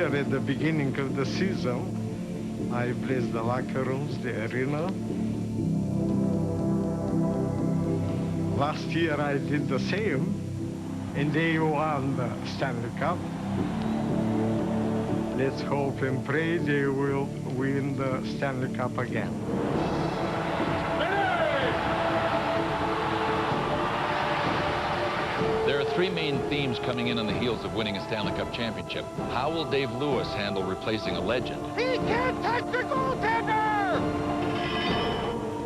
year at the beginning of the season, I blessed the locker rooms, the arena. Last year I did the same, and they won the Stanley Cup. Let's hope and pray they will win the Stanley Cup again. There are three main themes coming in on the heels of winning a Stanley Cup championship. How will Dave Lewis handle replacing a legend? He can't touch the goaltender!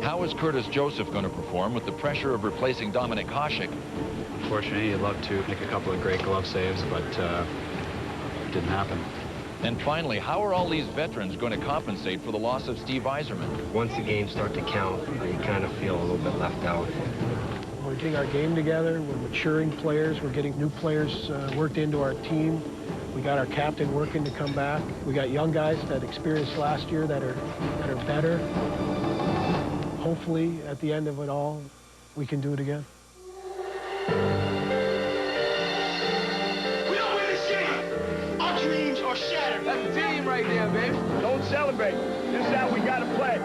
How is Curtis Joseph going to perform with the pressure of replacing Dominik Hasek? Fortunately, he'd love to make a couple of great glove saves, but it didn't happen. And finally, how are all these veterans going to compensate for the loss of Steve Yzerman? Once the games start to count, you kind of feel a little bit left out. We're getting our game together. We're maturing players. We're getting new players worked into our team. We got our captain working to come back. We got young guys that experienced last year that are better. Hopefully, at the end of it all, we can do it again. We don't win this game. Our dreams are shattered. That's a team right there, baby. Don't celebrate. This is how we gotta play.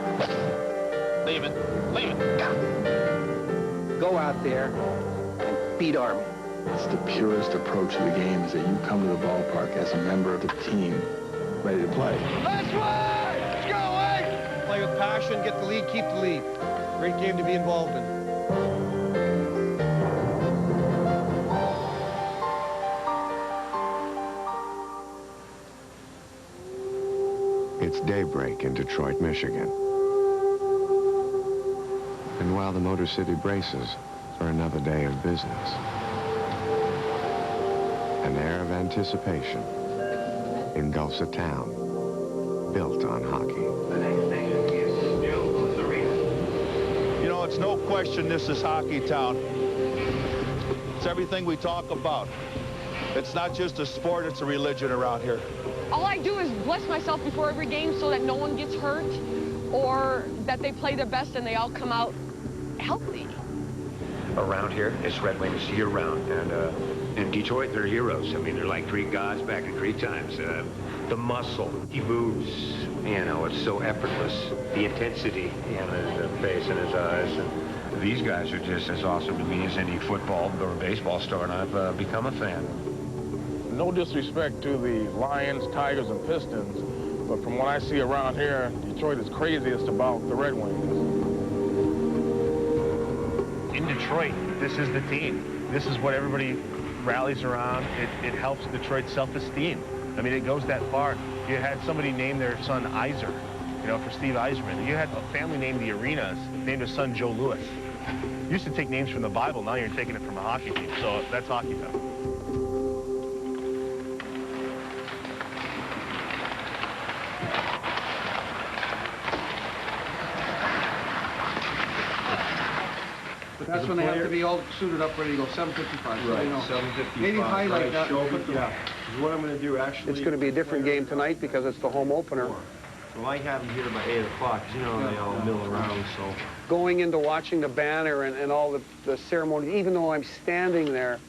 Leave it. Leave it. Go out there and beat Army. It's the purest approach to the game is that you come to the ballpark as a member of the team, ready to play. Let's play! Let's go, Wade! Play with passion, get the lead, keep the lead. Great game to be involved in. It's daybreak in Detroit, Michigan. And while the Motor City braces for another day of business, an air of anticipation engulfs a town built on hockey. You know, it's no question this is hockey town. It's everything we talk about. It's not just a sport, it's a religion around here. All I do is bless myself before every game so that no one gets hurt or that they play their best and they all come out healthy. Around here, it's Red Wings year-round, and in Detroit, they're heroes. I mean, they're like Greek gods back in Greek times. The muscle, he moves, you know, it's so effortless. The intensity in his face and his eyes. And these guys are just as awesome to me as any football or baseball star, and I've become a fan. No disrespect to the Lions, Tigers, and Pistons, but from what I see around here, Detroit is craziest about the Red Wings. In Detroit, this is the team. This is what everybody rallies around. It helps Detroit's self-esteem. I mean, it goes that far. You had somebody name their son Iser, you know, for Steve Yzerman. You had a family named the Arenas, named their son Joe Louis. You used to take names from the Bible, now you're taking it from a hockey team. So that's hockey time. That's when they have to be all suited up, ready to go. 7:55. Right. 7:55. Maybe highlight that. What I'm going to do, actually... It's going to be a different game tonight because it's the home opener. Well, I have them here by 8 o'clock. You know, they all mill around, so... Going into watching the banner and all the ceremony, even though I'm standing there,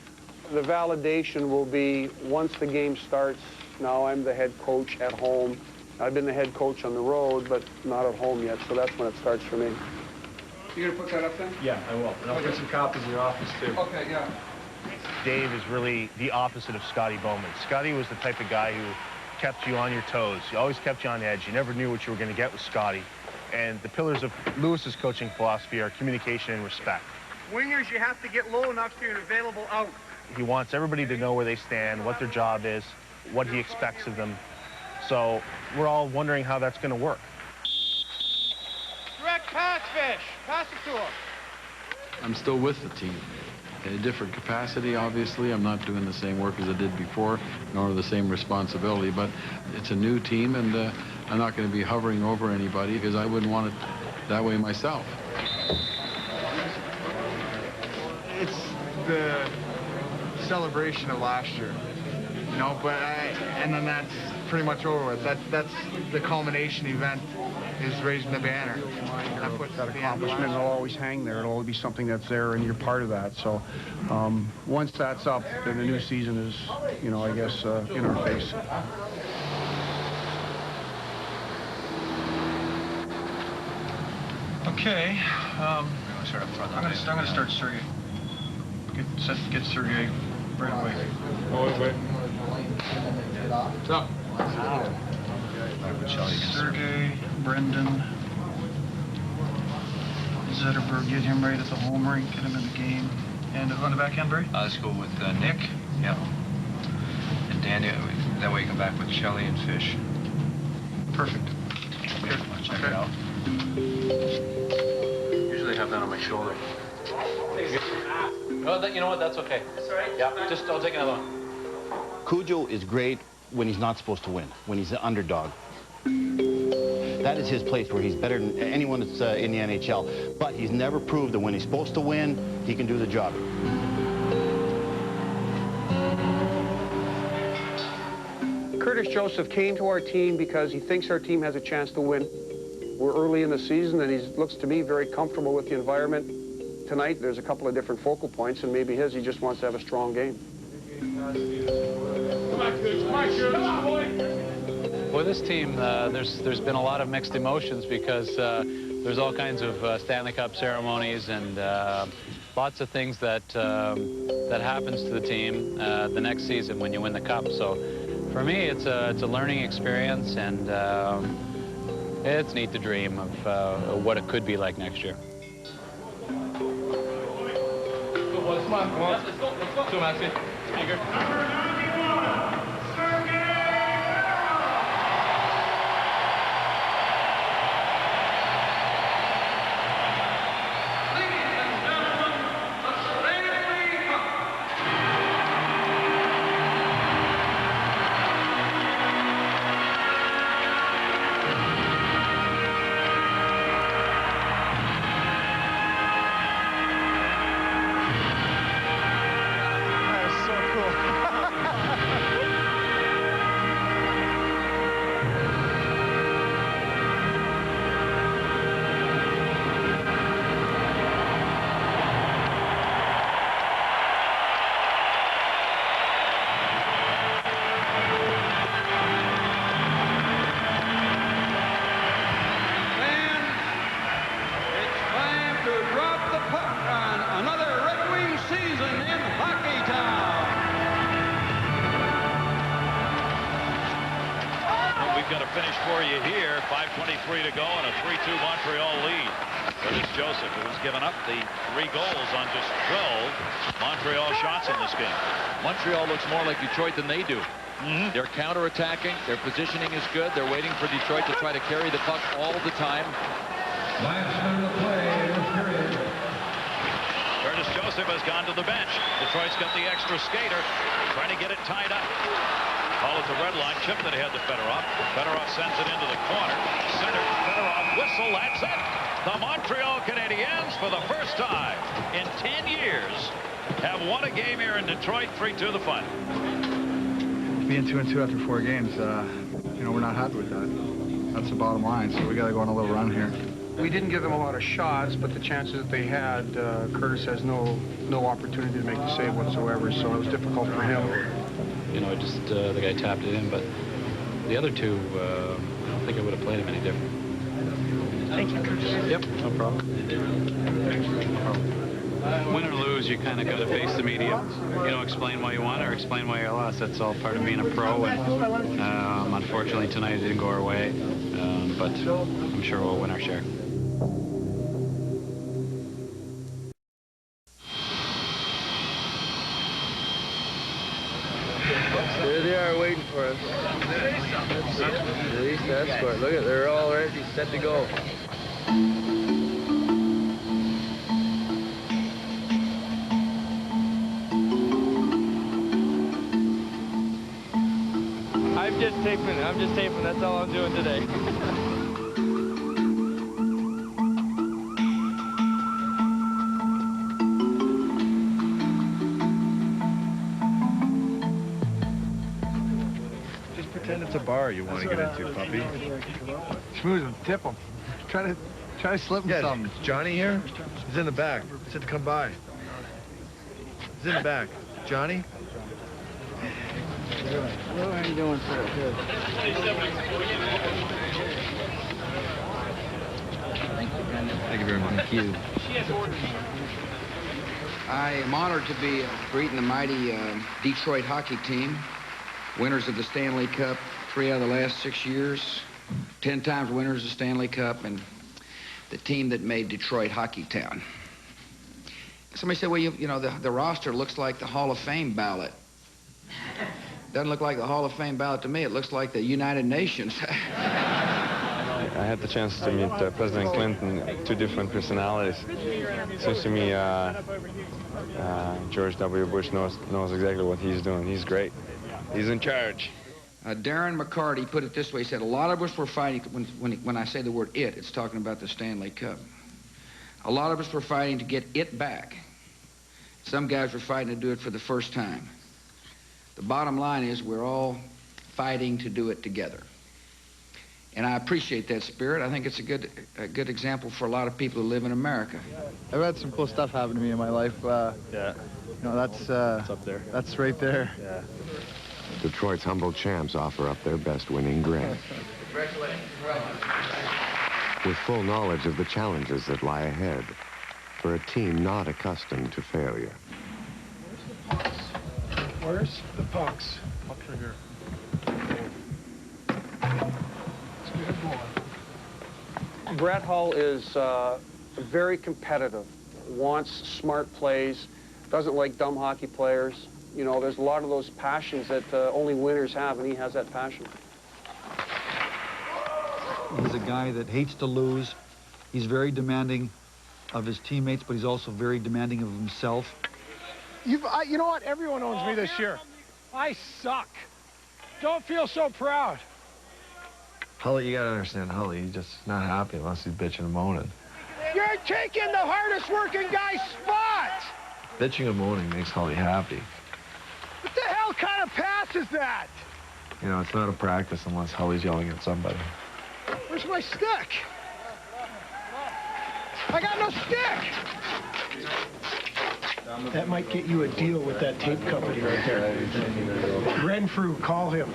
the validation will be once the game starts. Now I'm the head coach at home. I've been the head coach on the road, but not at home yet, so that's when it starts for me. You gonna put that up then? Yeah, I will. And I'll get some copies in your office, too. Okay, yeah. Dave is really the opposite of Scotty Bowman. Scotty was the type of guy who kept you on your toes. He always kept you on edge. You never knew what you were going to get with Scotty. And the pillars of Lewis's coaching philosophy are communication and respect. Wingers, you have to get low enough so you're available out. He wants everybody to know where they stand, what their job is, what he expects of them. So we're all wondering how that's going to work. Direct pass, Fish. Pass it to him. I'm still with the team. In a different capacity, obviously. I'm not doing the same work as I did before, nor the same responsibility, but it's a new team, and I'm not going to be hovering over anybody because I wouldn't want it that way myself. It's the celebration of last year, you know, and then that's pretty much over with. That's the culmination event is raising the banner. That accomplishment will always hang there. It'll always be something that's there, and you're part of that. So once that's up, then the new season is, you know, I guess, in our face. Okay. I'm gonna start Sergey. Get Sergey right away. Stop. Sergey, Brendan, Zetterberg, get him right at the home rink, get him in the game. And on the back end, Barry? Let's go with Nick. Yeah. And Danny. That way you come back with Shelley and Fish. Perfect. Good. Check it out. Usually have that on my shoulder. Oh, you know what? That's okay. That's all right. Yeah, I'll take another one. Cujo is great when he's not supposed to win, when he's an underdog. That is his place where he's better than anyone that's in the NHL. But he's never proved that when he's supposed to win, he can do the job. Curtis Joseph came to our team because he thinks our team has a chance to win. We're early in the season, and he looks to me very comfortable with the environment. Tonight, there's a couple of different focal points, and maybe he just wants to have a strong game. Boy, this team, there's been a lot of mixed emotions because there's all kinds of Stanley Cup ceremonies and lots of things that happens to the team the next season when you win the Cup. So for me, it's a learning experience, and it's neat to dream of what it could be like next year. Come on. Let's go, Maxie. Speaker. For you here, 5:23 to go and a 3-2 Montreal lead. Curtis Joseph, who has given up the 3 goals on just 12 Montreal shots in this game. Montreal looks more like Detroit than they do. They're counterattacking. Their positioning is good. They're waiting for Detroit to try to carry the puck all the time. Last minute of play in this period. Curtis Joseph has gone to the bench. Detroit's got the extra skater, trying to get it tied up. Call at the red line, chipped it ahead to Fedorov. Fedorov sends it into the corner. Center, Fedorov whistle, that's it. The Montreal Canadiens, for the first time in 10 years, have won a game here in Detroit, 3-2 the final. Being 2-2 after 4 games, you know, we're not happy with that. That's the bottom line, so we got to go on a little run here. We didn't give them a lot of shots, but the chances that they had, Curtis has no opportunity to make the save whatsoever, so it was difficult for him. You know, just the guy tapped it in, but the other two, I don't think I would have played him any different. Thank you, Curtis. Yep, no problem. Win or lose, you kind of got to face the media. You know, explain why you won or explain why you lost. That's all part of being a pro. And unfortunately, tonight it didn't go our way, but I'm sure we'll win our share. There they are waiting for us. Release the escort. Look at, they're all ready, set to go. I'm just taping. That's all I'm doing today. It's a bar you want to get into, puppy. Schmooze him, tip him. Try to slip him something. Is Johnny here? He's in the back. He said to come by. He's in the back. Johnny? What are you doing, sir? Good. Thank you very much. Thank you. I am honored to be greeting the mighty Detroit hockey team, winners of the Stanley Cup 3 out of the last 6 years, 10 times winners of the Stanley Cup, and the team that made Detroit Hockey Town. Somebody said, well, you know, the roster looks like the Hall of Fame ballot. Doesn't look like the Hall of Fame ballot to me. It looks like the United Nations. I had the chance to meet President Clinton, 2 different personalities. Seems to me George W. Bush knows exactly what he's doing. He's great. He's in charge. Darren McCarty put it this way. He said, a lot of us were fighting, when I say the word it, it's talking about the Stanley Cup. A lot of us were fighting to get it back. Some guys were fighting to do it for the first time. The bottom line is we're all fighting to do it together. And I appreciate that spirit. I think it's a good example for a lot of people who live in America. I've had some cool stuff happen to me in my life. Yeah. You know, that's up there. That's right there. Yeah. Detroit's humble champs offer up their best winning grin. Congratulations. With full knowledge of the challenges that lie ahead for a team not accustomed to failure. Where's the pucks? Pucks right here. Brett Hull is very competitive, wants smart plays, doesn't like dumb hockey players. You know, there's a lot of those passions that only winners have, and he has that passion. He's a guy that hates to lose. He's very demanding of his teammates, but he's also very demanding of himself. You know what? Everyone owns me this year. I suck. Don't feel so proud. Hully, you gotta understand, Hully, he's just not happy unless he's bitching and moaning. You're taking the hardest working guy's spot! Bitching and moaning makes Hully happy. What the hell kind of pass is that? You know, it's not a practice unless Hully's yelling at somebody. Where's my stick? I got no stick! That might get you a deal with that tape company right there. Renfrew, call him.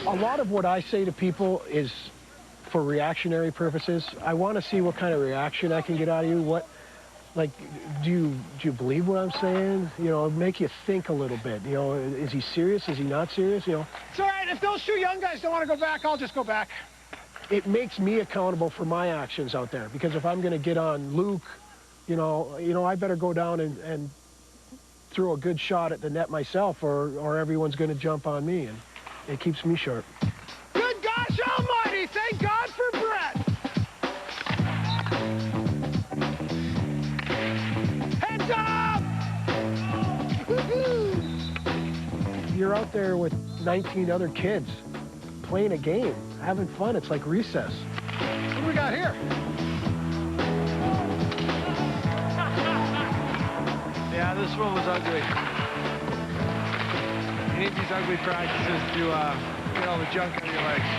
A lot of what I say to people is for reactionary purposes. I want to see what kind of reaction I can get out of you. What, like, do you believe what I'm saying? You know, make you think a little bit. You know, is he serious? Is he not serious? You know. It's all right. If those 2 young guys don't want to go back, I'll just go back. It makes me accountable for my actions out there, because if I'm going to get on Luke, you know, I better go down and throw a good shot at the net myself, or everyone's going to jump on me, and it keeps me sharp. Good gosh almighty! Thank God for Brett! Heads up! Woo-hoo! You're out there with 19 other kids playing a game, having fun. It's like recess. What do we got here? Yeah, this one was ugly. You need these ugly practices to get all the junk out of your legs.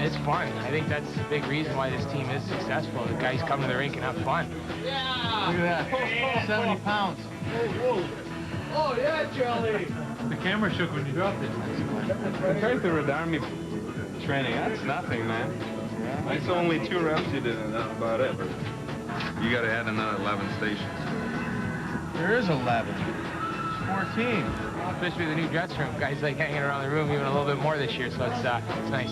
It's fun. I think that's a big reason why this team is successful. The guys come to the rink and have fun. Yeah! Look at that. 70 pounds. Oh, yeah, Charlie! The camera shook when you dropped it. Compared to Red Army training, that's nothing, man. That's only 2 reps you did, and that's about it. You got to add another 11 stations. There is 11. 14. Especially the new dress room. Guys like hanging around the room even a little bit more this year, so it's nice.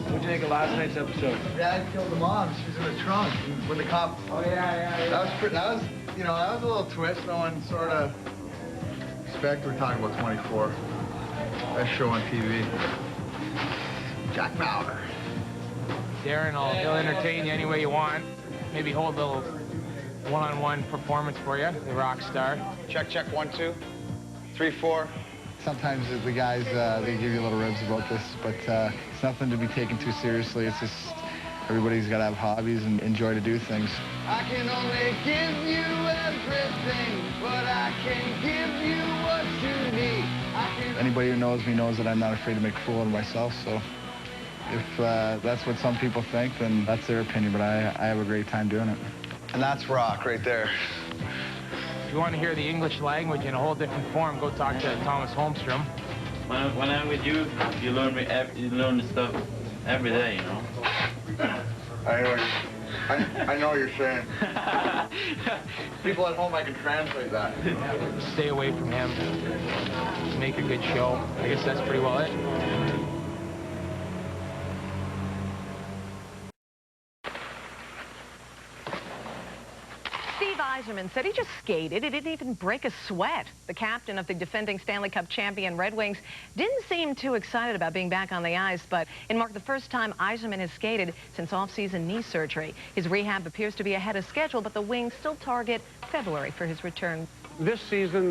What'd you think of last night's episode? Dad killed the mom. She was in the trunk when the cop. Oh yeah. That was you know, that was a little twist. No one sort of expect. We're talking about 24. Best show on TV. Jack Bauer. Darren, he'll entertain you any way you want. Maybe hold a little one-on-one performance for you, the rock star. Check, 1, 2, 3, 4. Sometimes the guys, they give you little ribs about this, but it's nothing to be taken too seriously. It's just everybody's got to have hobbies and enjoy to do things. I can only give you everything, but I can't give you what you need. Anybody who knows me knows that I'm not afraid to make a fool of myself, so if that's what some people think, then that's their opinion, but I have a great time doing it. And that's rock right there. If you want to hear the English language in a whole different form, go talk to Thomas Holmstrom. When I'm with you, you learn the stuff every day, you know. I know what you're saying. People at home, I can translate that. Stay away from him. Make a good show. I guess that's pretty well it. Steve Yzerman said he just skated. He didn't even break a sweat. The captain of the defending Stanley Cup champion Red Wings didn't seem too excited about being back on the ice, but it marked the first time Yzerman has skated since off-season knee surgery. His rehab appears to be ahead of schedule, but the Wings still target February for his return. This season,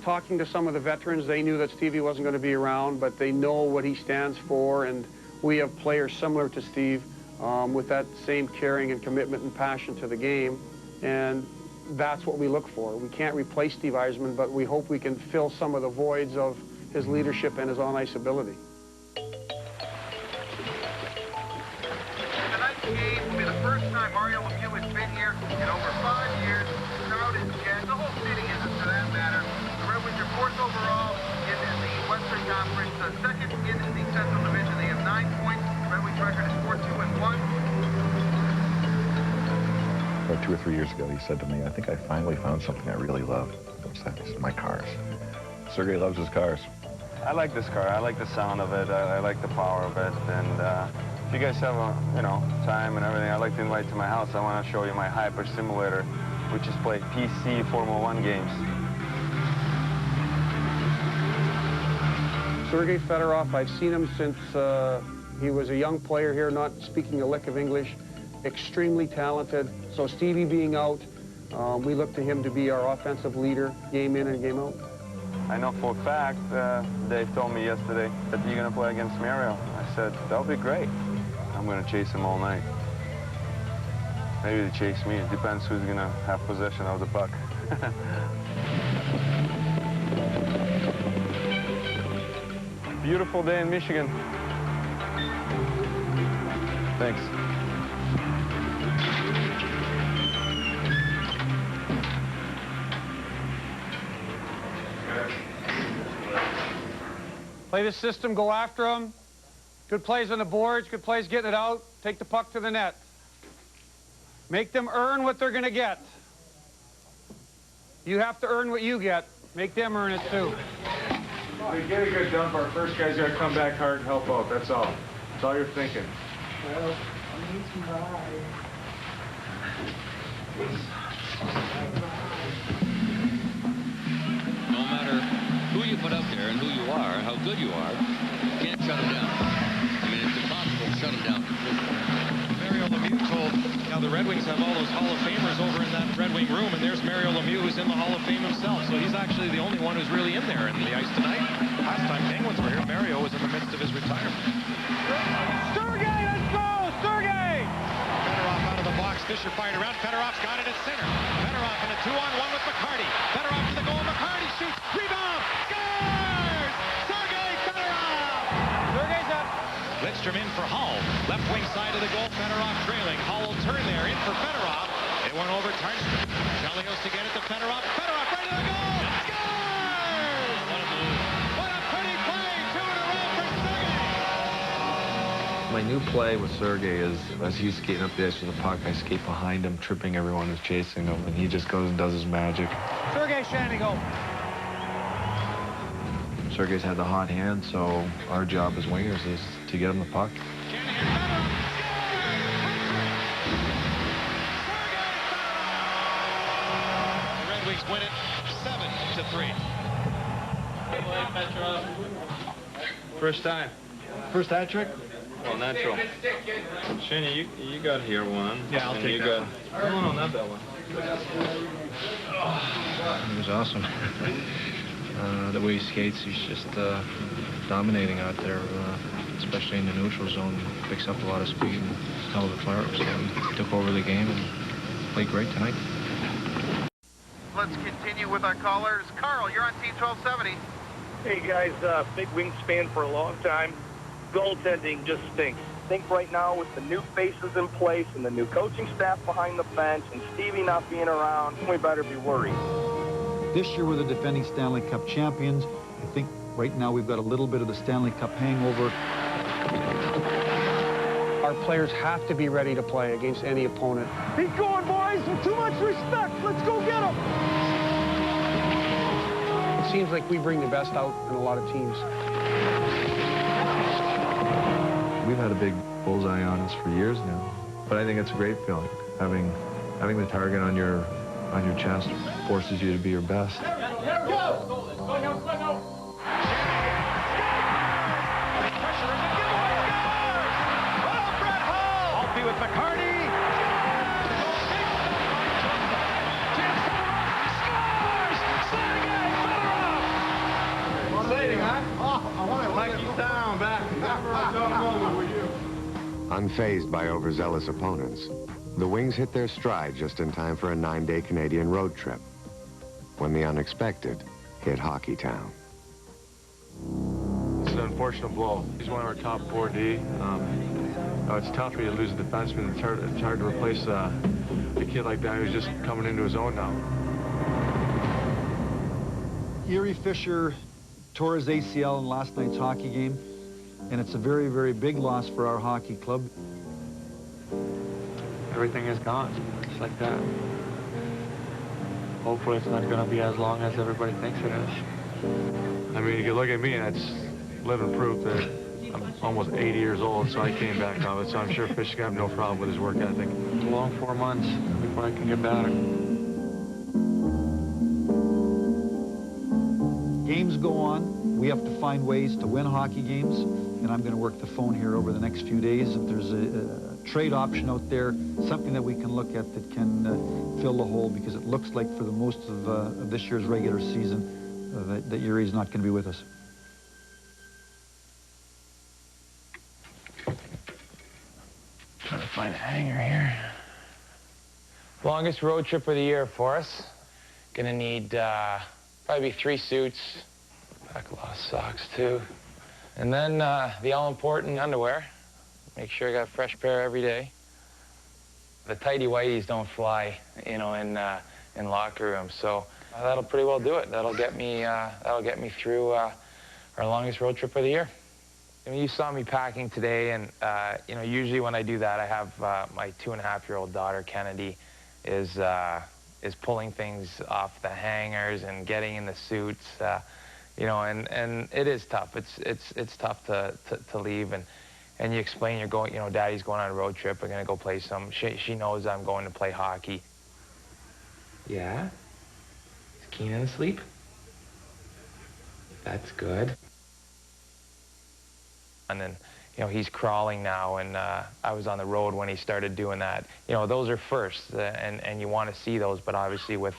talking to some of the veterans, they knew that Stevie wasn't going to be around, but they know what he stands for, and we have players similar to Steve with that same caring and commitment and passion to the game. And that's what we look for. We can't replace Steve Yzerman, but we hope we can fill some of the voids of his leadership and his on-ice ability. Tonight's game will be the first time Mario Lemieux has been here in over 5 years. The crowd is jacked. The whole city isn't, for that matter. The Red Wings are 4th overall in the Western Conference, second in the Central Division. They have 9 points. The Red Wings record is 4-2-1. About 2 or 3 years ago, he said to me, I think I finally found something I really love. What's that? He said, my cars. Sergei loves his cars. I like this car. I like the sound of it. I like the power of it. And if you guys have, time and everything, I'd like to invite you to my house. I want to show you my Hyper Simulator, which is play PC Formula 1 games. Sergei Fedorov, I've seen him since he was a young player here, not speaking a lick of English. Extremely talented. So Stevie being out, we look to him to be our offensive leader, game in and game out. I know for a fact, Dave told me yesterday that you're going to play against Mario. I said, that'll be great. I'm going to chase him all night. Maybe they chase me. It depends who's going to have possession of the puck. Beautiful day in Michigan. Thanks. Play the system, go after them. Good plays on the boards, good plays getting it out. Take the puck to the net. Make them earn what they're going to get. You have to earn what you get. Make them earn it too. We get a good dump. Our first guy's got to come back hard and help out. That's all. That's all you're thinking. Well, I need some ride. No matter who you put out there and who you are, how good you are, you can't shut them down. I mean, it's impossible to shut them down completely. Mario Lemieux told how the Red Wings have all those Hall of Famers over in that Red Wing room, and there's Mario Lemieux who's in the Hall of Fame himself. So he's actually the only one who's really in there in the ice tonight. Last time Penguins were here, Mario was in the midst of his retirement. Sergei, let's go! Sergei! Fedorov out of the box. Fisher fired around. Fedorov's got it at center. Fedorov in a 2-on-1 with McCarty. Fedorov to the goal. McCarty shoots. Rebound. Scores! Sergei Fedorov! Sergei's up. Lidstrom in for Hull. Left wing side of the goal. Fedorov trailing. Hull will turn there. In for Fedorov. They went over Tarnstrom. Chelios to get it to Fedorov. Fedorov right to the goal. Scores! What a pretty play. 2 in a row for Sergei. My new play with Sergei is, as he's skating up the ice with the puck, I skate behind him, tripping everyone who's chasing him, and he just goes and does his magic. Sergei Shanigo. Sergei's had the hot hand, so our job as wingers is to get him the puck. The Red Wings win it 7-3. First time. First hat trick? Well, natural. Shanny, you got here one. Yeah, I'll and take you that got, No, not that one. It was awesome. The way he skates, he's just dominating out there, especially in the neutral zone. Picks up a lot of speed and hell of a player. So he took over the game and played great tonight. Let's continue with our callers. Carl, you're on Team 1270. Hey guys, big Wings fan for a long time. Goaltending just stinks. I think right now with the new faces in place and the new coaching staff behind the bench and Stevie not being around, we better be worried. This year we're the defending Stanley Cup champions. I think Right now, we've got a little bit of the Stanley Cup hangover. Our players have to be ready to play against any opponent. Keep going, boys. Too much respect. Let's go get them. It seems like we bring the best out in a lot of teams. We've had a big bullseye on us for years now, but I think it's a great feeling. Having the target on your chest forces you to be your best. With McCarty. Exciting, huh? Oh, I want to like you down back. Unfazed by overzealous opponents, the Wings hit their stride just in time for a 9-day Canadian road trip, when the unexpected hit Hockey Town. It's an unfortunate blow. He's one of our top 4D. It's tough for you to lose a defenseman. It's hard to replace a kid like that who's just coming into his own now. Yuri Fisher tore his ACL in last night's hockey game, and it's a very, very big loss for our hockey club. Everything is gone, just like that. Hopefully it's not going to be as long as everybody thinks it is. I mean, you can look at me, and it's living proof that I'm almost 80 years old, so I came back of it. So I'm sure Fish can have no problem with his work ethic. It's a long 4 months before I can get better. Games go on. We have to find ways to win hockey games, and I'm going to work the phone here over the next few days. If there's a trade option out there, something that we can look at that can fill the hole, because it looks like for the most of this year's regular season that Yuri's not going to be with us. Trying to find a hanger here. Longest road trip of the year for us. Gonna need probably 3 suits. Pack a lot of socks too. And then the all-important underwear. Make sure I got a fresh pair every day. The tighty whities don't fly, you know, in locker rooms. So that'll pretty well do it. That'll get me through our longest road trip of the year. I mean, you saw me packing today, and you know, usually when I do that, I have my 2.5-year-old daughter, Kennedy, is pulling things off the hangers and getting in the suits, you know, and it is tough. It's tough to leave, and you explain you're going, you know, Daddy's going on a road trip. We're gonna go play some. She knows I'm going to play hockey. Yeah. Is Keenan asleep? That's good. And then, you know, he's crawling now, and I was on the road when he started doing that. You know, those are firsts, and you want to see those, but obviously with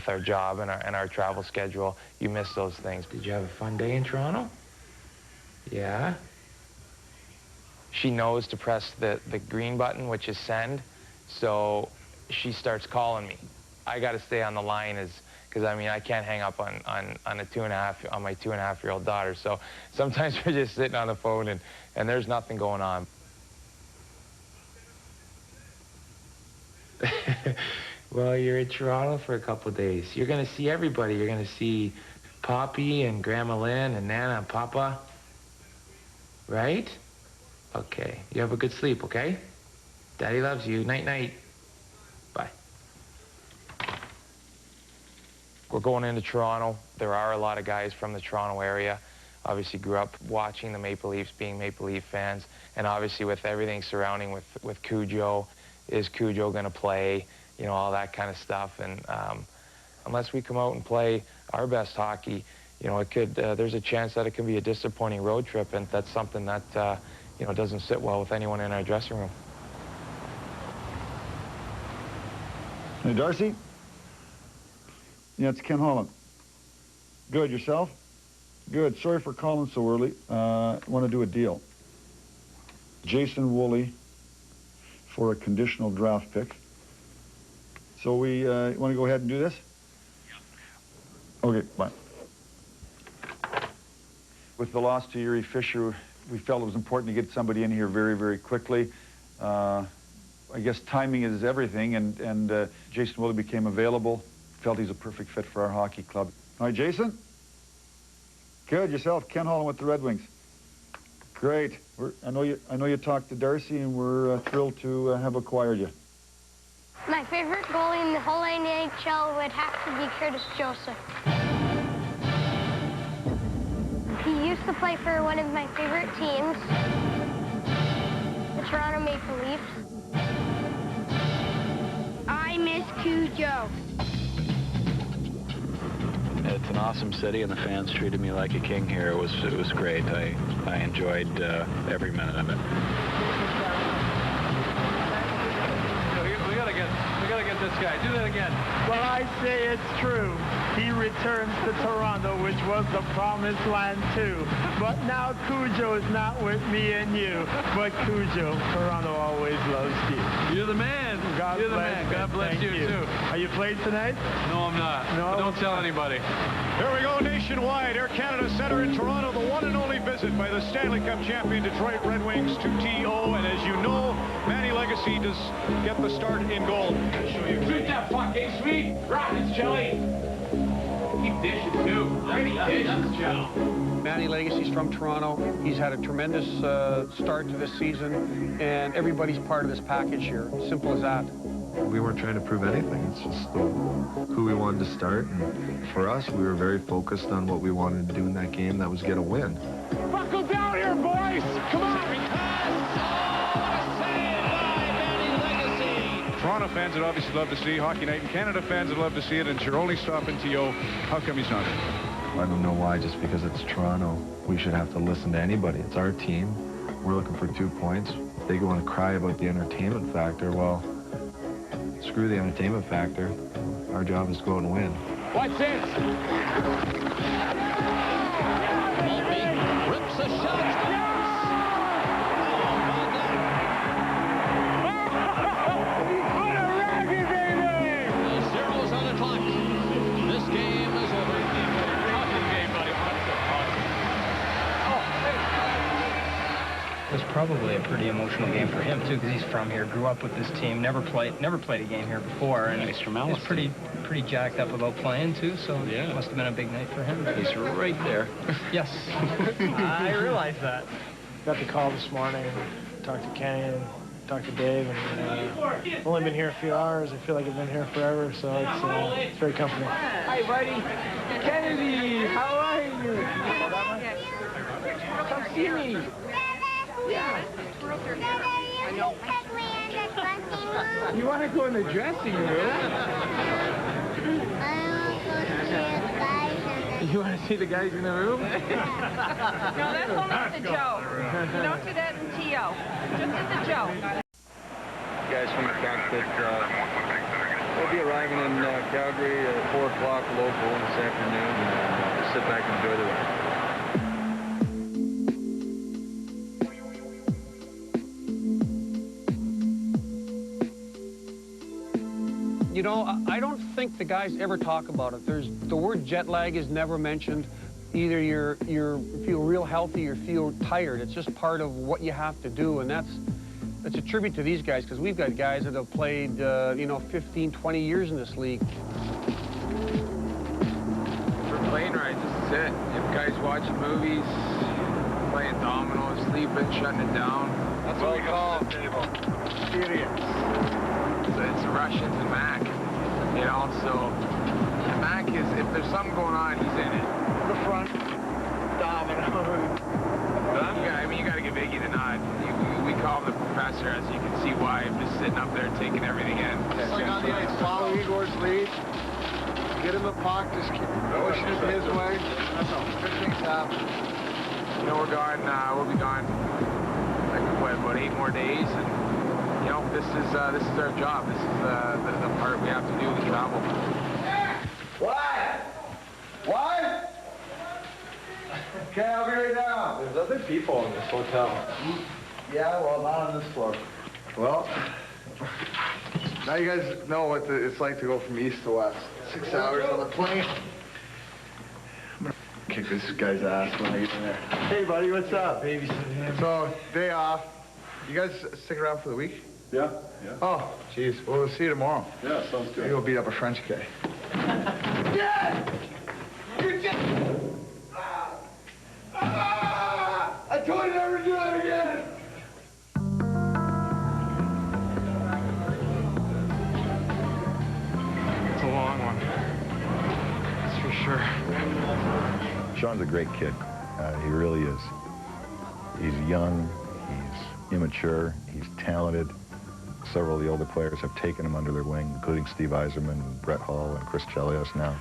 our job and our travel schedule, you miss those things. Did you have a fun day in Toronto? Yeah. She knows to press the green button, which is send, so she starts calling me. I got to stay on the line because I mean, I can't hang up on my 2.5-year-old daughter. So sometimes we're just sitting on the phone and there's nothing going on. Well, you're in Toronto for a couple of days. You're gonna see everybody. You're gonna see Poppy and Grandma Lynn and Nana and Papa. Right? Okay. You have a good sleep, okay? Daddy loves you. Night, night. Bye. We're going into Toronto. There are a lot of guys from the Toronto area. Obviously grew up watching the Maple Leafs, being Maple Leaf fans. And obviously with everything surrounding with Cujo, is Cujo going to play, you know, all that kind of stuff. And unless we come out and play our best hockey, you know, it could, there's a chance that it can be a disappointing road trip. And that's something that, you know, doesn't sit well with anyone in our dressing room. Hey, Darcy? Yeah, it's Ken Holland. Good, yourself? Good. Sorry for calling so early. I want to do a deal. Jason Woolley for a conditional draft pick. So we want to go ahead and do this? Yeah. Okay, fine. With the loss to Yuri Fisher, we felt it was important to get somebody in here very, very quickly. I guess timing is everything, and Jason Woolley became available. Felt he's a perfect fit for our hockey club. All right, Jason? Good. Yourself? Ken Holland with the Red Wings. Great. I know you talked to Darcy, and we're thrilled to have acquired you. My favorite goalie in the whole NHL would have to be Curtis Joseph. He used to play for one of my favorite teams, the Toronto Maple Leafs. I miss Cujo. It's an awesome city, and the fans treated me like a king here. It was great. I enjoyed every minute of it. We gotta get this guy. Do that again. Well, I say it's true. He returns to Toronto, which was the promised land too. But now Cujo is not with me and you. But Cujo, Toronto always loves you. You're the man. God You're the bless man. God bless Thank you too. Are you playing tonight? No, I'm not. No, But don't tell anybody. Here we go nationwide. Air Canada Center in Toronto, the one and only visit by the Stanley Cup champion Detroit Red Wings to TO. And as you know, Manny Legacy does get the start in goal. Shoot that puck, eh, sweet? Rockets, Jelly. Keep dishing, too. Ready dishes, Joe. Manny Legacy's from Toronto. He's had a tremendous start to this season, and everybody's part of this package here. Simple as that. We weren't trying to prove anything. It's just who we wanted to start. And for us, we were very focused on what we wanted to do in that game. That was get a win. Buckle down here, boys! Come on! Toronto fans would obviously love to see Hockey Night, and Canada fans would love to see it, and it's your only stop in TO. How come he's not? I don't know why, just because it's Toronto, we should have to listen to anybody. It's our team. We're looking for 2 points. They go and cry about the entertainment factor. Well, screw the entertainment factor. Our job is to go out and win. What's this? Maltby rips a shot. It was probably a pretty emotional game for him too, because he's from here, grew up with this team, never played a game here before, and he's pretty jacked up about playing too. So yeah, it must have been a big night for him. He's right there. Yes, I realize that. Got the call this morning, talked to Kenny and talked to Dave, and I've only been here a few hours. I feel like I've been here forever, so it's very comforting. Hi, buddy. Kennedy, how are you? Come see me. Yeah. I know. You want to go in the dressing room? You want to see the guys in the room? No, that's only the Joe. You don't do that in T.O. Just at the Joe. Guys from the fact that we'll be arriving in Calgary at 4 o'clock local this afternoon, and sit back and enjoy the ride. You know, I don't think the guys ever talk about it. The word jet lag is never mentioned. Either you feel real healthy or feel tired. It's just part of what you have to do, and that's a tribute to these guys, because we've got guys that have played, 15, 20 years in this league. For plane rides, this is it. If guys watching movies, playing dominoes, sleeping, shutting it down. That's what we call experience. It's Russians and Mac, so Mac is, if there's something going on, he's in it. The front, domino. I mean, you got to give Iggy the nod. We call him the professor, as you can see why. I'm just sitting up there taking everything in. Just like on the ice, follow Igor's lead. Get him the puck, just keep pushing it his way. That's all. Good things happen. We're gone, we'll be gone, about 8 more days, and this is our job. This is the part we have to do, the travel. What? What? Okay, I'll be right down. There's other people in this hotel. Yeah, well, not on this floor. Well, now you guys know what it's like to go from east to west. 6 hours on the plane. I'm gonna kick this guy's ass when I get in there. Hey, buddy, what's up? Babysitting him. So, day off. You guys stick around for the week? Yeah. Oh, jeez. Well, we'll see you tomorrow. Yeah, sounds good. Maybe we'll beat up a French guy. Sean's a great kid. He really is. He's young, he's immature, he's talented. Several of the older players have taken him under their wing, including Steve Yzerman, Brett Hull, and Chris Chelios now,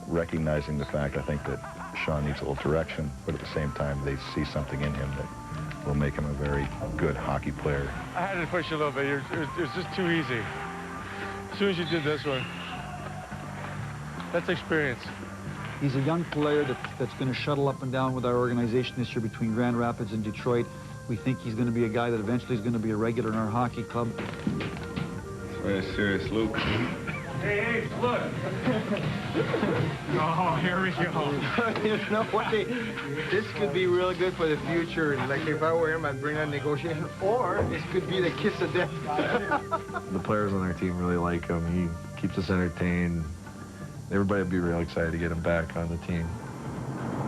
recognizing the fact, I think, that Sean needs a little direction, but at the same time, they see something in him that will make him a very good hockey player. I had to push you a little bit. It was just too easy. As soon as you did this one, that's experience. He's a young player that's going to shuttle up and down with our organization this year between Grand Rapids and Detroit. We think he's going to be a guy that eventually is going to be a regular in our hockey club. Very serious, Luke. Hey, look. Oh, here we go. You know what? This could be real good for the future. Like if I were him, I'd bring on negotiation. Or this could be the kiss of death. The players on our team really like him. He keeps us entertained. Everybody will be real excited to get him back on the team.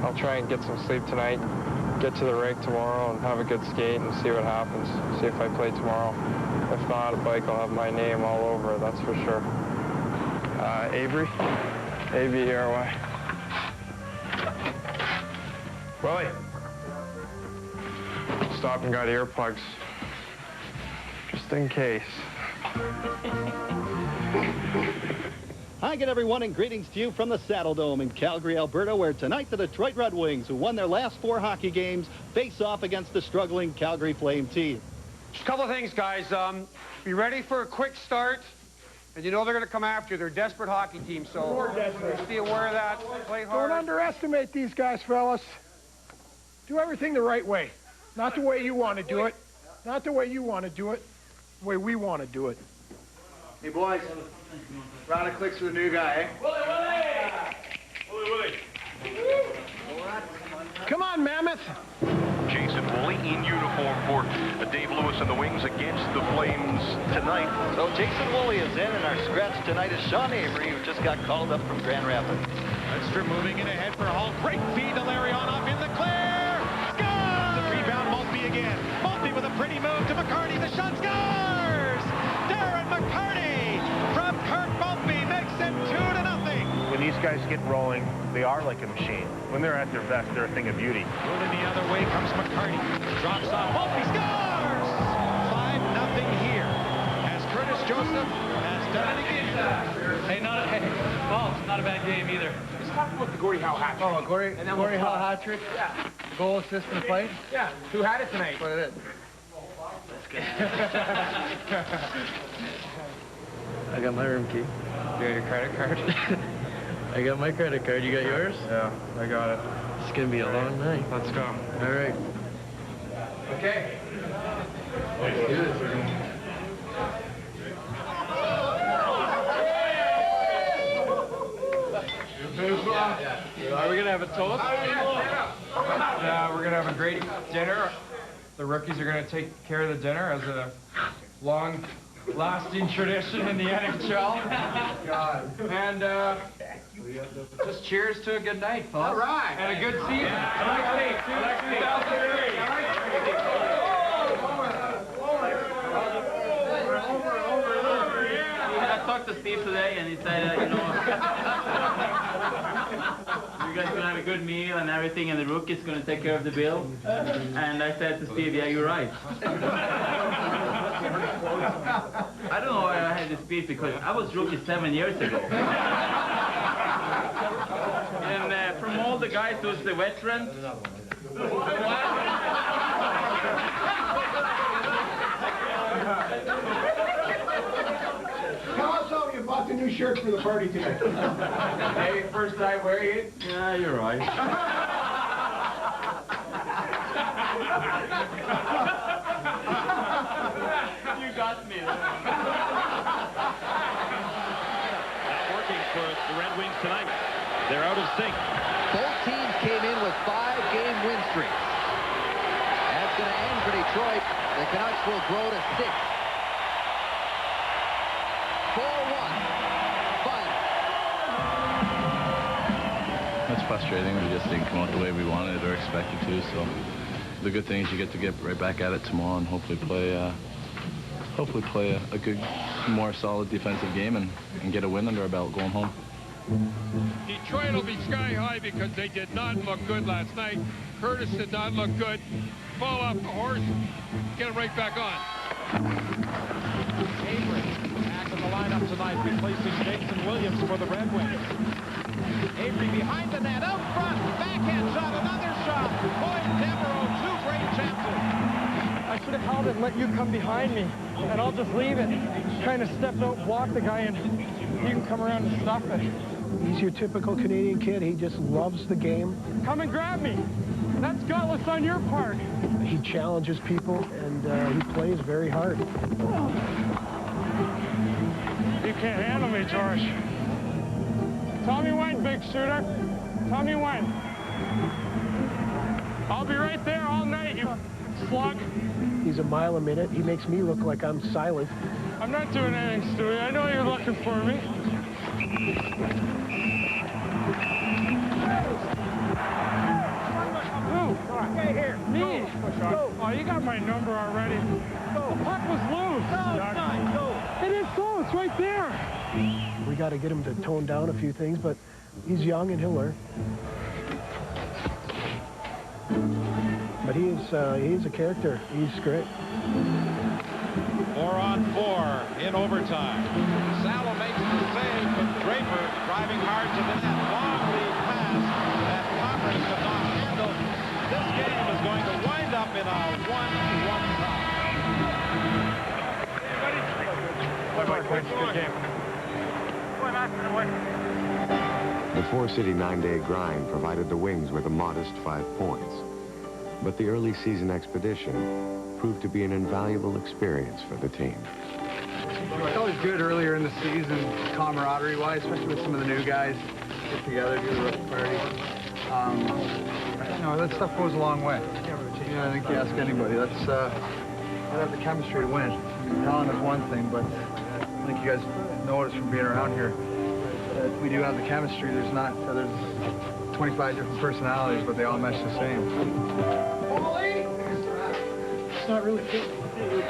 I'll try and get some sleep tonight, get to the rink tomorrow and have a good skate and see what happens. See if I play tomorrow. If not, a bike will have my name all over it, that's for sure. Avery, A-V-E-R-Y. Willie, stop and got earplugs, just in case. Hi again, everyone, and greetings to you from the Saddle Dome in Calgary, Alberta, where tonight the Detroit Red Wings, who won their last 4 hockey games, face off against the struggling Calgary Flame team. Just a couple of things, guys. Be ready for a quick start. And you know they're going to come after you. They're a desperate hockey team, so just be aware of that. Play hard. Don't underestimate these guys, fellas. Do everything the right way. Not the way you want to do it. Not the way you want to do it. The way we want to do it. Hey, boys. Round of clicks for the new guy, eh? Willie! Come on, Mammoth. Jason Woolley in uniform for Dave Lewis and the Wings against the Flames tonight. So Jason Woolley is in, and our scratch tonight is Sean Avery, who just got called up from Grand Rapids. Lundstrom moving in ahead for Hull. Great feed to Larionov in the clear. Scores! The rebound, Maltby again. Maltby with a pretty move to McCarty. The shot scores! Darren McCarty from Kirk Maltby makes it 2-0. When these guys get rolling, they are like a machine. When they're at their best, they're a thing of beauty. Moving the other way comes McCarty. Drops off. Maltby scores! 5-0 here. As Curtis Joseph has done it again. Not a bad game either. Let's talk about the Gordie Howe hat trick. Oh, Gordie Howe hat trick? Yeah. Goal, assist, and play? Yeah. Who had it tonight? What it is. I got my room key. You got your credit card? I got my credit card. You got yours? Yeah, I got it. It's going to be a long night. Let's go. All right. Okay. Let's do this. Are we going to have a toast? Yeah, we're going to have a great dinner. The rookies are going to take care of the dinner as a long-lasting tradition in the NHL. God. And just cheers to a good night, folks. All right. And a good season. I talked to Steve today, and he said, you guys are going to have a good meal and everything, and the rookie's going to take care of the bill. And I said to Steve, yeah, you're right. I don't know why I had this speech, because I was rookie 7 years ago. And from all the guys who's the veteran, Tell us how you bought the new shirt for the party tonight. Hey, first night wearing it? yeah, you're right. You got me. Not working for the Red Wings tonight. They're out of sync. Both teams came in with 5-game win streaks. That's going to end for Detroit. The Canucks will grow to 6. 4-1. Final. It's frustrating. We just didn't come out the way we wanted or expected to. So the good thing is you get to get right back at it tomorrow and hopefully play a good, more solid defensive game and get a win under our belt going home. Detroit will be sky high because they did not look good last night. Curtis did not look good. Fall off the horse, get him right back on. Avery back in the lineup tonight, replacing Jason Williams for the Red Wings. Avery behind the net, out front, backhand shot, another shot. Boyd Devereaux, two great chances. I should have held it and let you come behind me, and I'll just leave it. Kind of stepped out, blocked the guy, and he can come around and stuff it. He's your typical Canadian kid. He just loves the game. Come and grab me. That's gutless on your part. He challenges people, and he plays very hard. You can't handle me, George. Tell me when, big shooter. Tell me when. I'll be right there all night, you slug. He's a mile a minute. He makes me look like I'm silent. I'm not doing anything, Stewie. I know you're looking for me. Stay here. Me? Go. Oh, you got my number already. Go. The puck was loose. No, it's not. Go. It is so. It's right there. We got to get him to tone down a few things, but he's young and he'll learn. But he is a character. He's great. 4-on-4 in overtime. Salo makes the save, but Draper driving hard to the net. Long lead pass that Congress could not handle. This game is going to wind up in a 1-1 tie. Good game. The four-city nine-day grind provided the Wings with a modest 5 points. But the early season expedition proved to be an invaluable experience for the team. It's always good earlier in the season, camaraderie-wise, especially with some of the new guys. Get together, do the rookie party. You know, that stuff goes a long way. You know, I think you ask anybody. That's you have the chemistry to win. I mean, talent is one thing, but I think you guys notice from being around here that we do have the chemistry. There's 25 different personalities, but they all mesh the same. It's not really fit.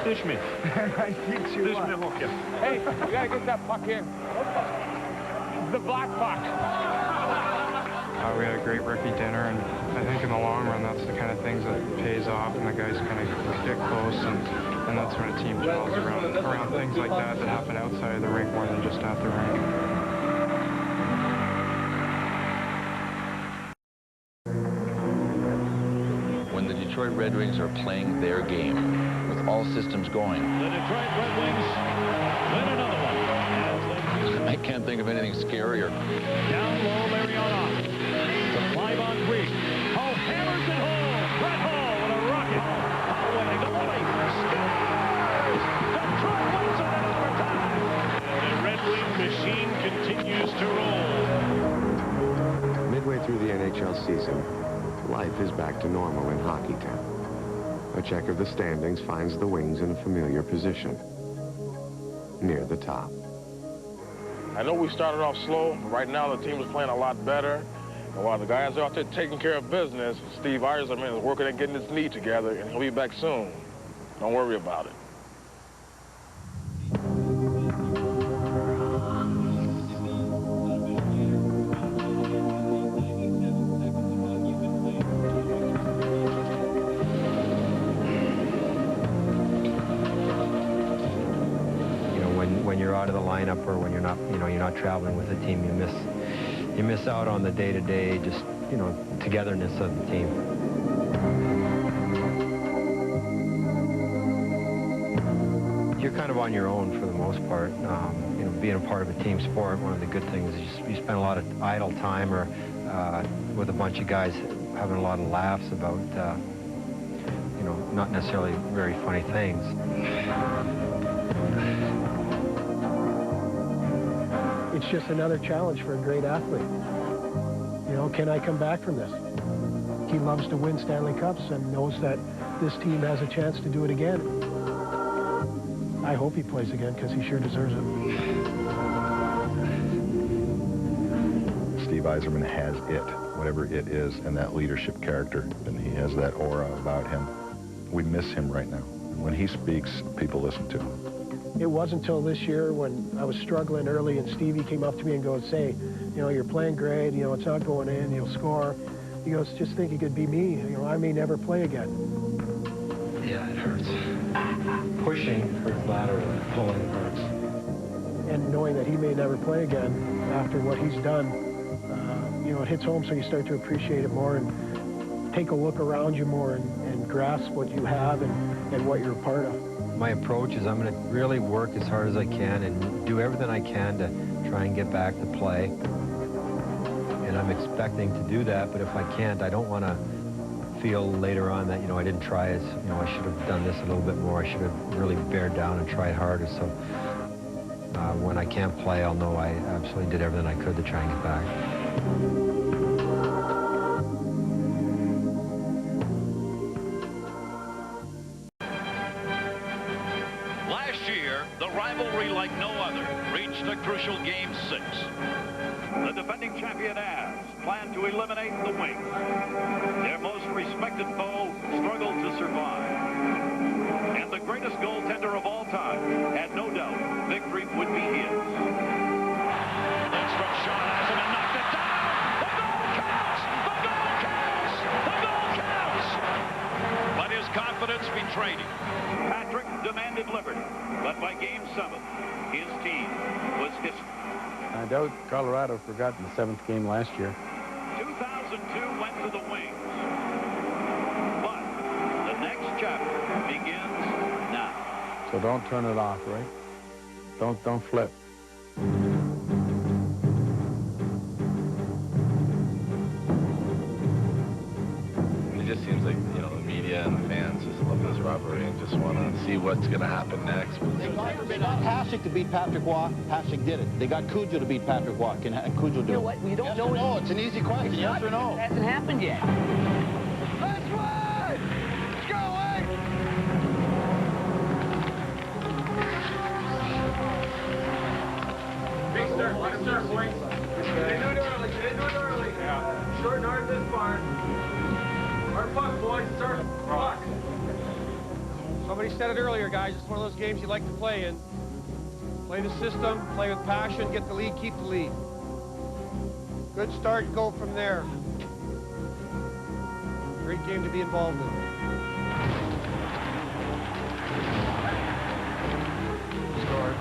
Dish me. I think you Dish me, hook you. Hey, we gotta get that puck in. The black puck. We had a great rookie dinner, and I think in the long run, that's the kind of things that pays off, and the guys kind of get close, and that's when a team gels around things like that happen outside of the rink more than just at the rink. When the Detroit Red Wings are playing their game with all systems going. The Detroit Red Wings win another one. I can't think of anything scarier. Down low, Mariano. To Clyde Creek. Hull hammers it home. Brett Hull with a rocket. Hull winning the volley. Scores! Detroit wins it in overtime. The Red Wing machine continues to roll. Midway through the NHL season, life is back to normal in Hockeytown. A check of the standings finds the Wings in a familiar position, near the top. I know we started off slow, but right now the team is playing a lot better. And while the guys are out there taking care of business, Steve Yzerman is working at getting his knee together, and he'll be back soon. Don't worry about it. When you're out of the lineup or when you're not traveling with the team, you miss out on the day-to-day, just, togetherness of the team. You're kind of on your own for the most part. Being a part of a team sport, one of the good things is you spend a lot of idle time or with a bunch of guys having a lot of laughs about, not necessarily very funny things. It's just another challenge for a great athlete. Can I come back from this? He loves to win Stanley Cups and knows that this team has a chance to do it again. I hope he plays again because he sure deserves it. Steve Yzerman has it, whatever it is, and that leadership character, and he has that aura about him. We miss him right now. When he speaks, people listen to him. It wasn't until this year when I was struggling early and Stevie came up to me and goes, "Say, you know, you're playing great, you know, it's not going in, you'll score." He goes, "Just think it could be me, you know, I may never play again." Yeah, it hurts. Pushing hurts laterally, pulling hurts. And knowing that he may never play again after what he's done, you know, it hits home, so you start to appreciate it more and take a look around you more and grasp what you have and what you're a part of. My approach is I'm going to really work as hard as I can and do everything I can to try and get back to play. And I'm expecting to do that, but if I can't, I don't want to feel later on that, you know, I didn't try as, you know, I should have done this a little bit more. I should have really bared down and tried harder. So when I can't play, I'll know I absolutely did everything I could to try and get back. Last year, the rivalry like no other reached a crucial Game 6. The defending champion Avs planned to eliminate the Wings. Their most respected foe struggled to survive. And the greatest goaltender of all time had no doubt victory would be his. Lidstrom shot at him and knocked it down. The goal counts! The goal counts! The goal counts! But his confidence betrayed him. Patrick demanded liberty, but by Game 7, his team was history. I doubt Colorado forgot the 7th game last year. 2002 went to the Wings. But the next chapter begins now. So don't turn it off, right? Don't flip. It just seems like, you know, the media and the fans just love this rivalry and just want to see what's going to happen next. They got Hasek to beat Patrick Waugh. Hasek did it. They got Cujo to beat Patrick Waugh. Can Cujo do it? You know what? We don't know. No, it's an easy question. Yes or no? It hasn't happened yet. Let's run! Let's go, Wayne! Big start, boys. They do it early. Yeah. Short north this far. Our puck, boys. It's our puck. Somebody said it earlier, guys. It's one of those games you like to play in. Play the system, play with passion, get the lead, keep the lead. Good start, go from there. Great game to be involved in. Scored.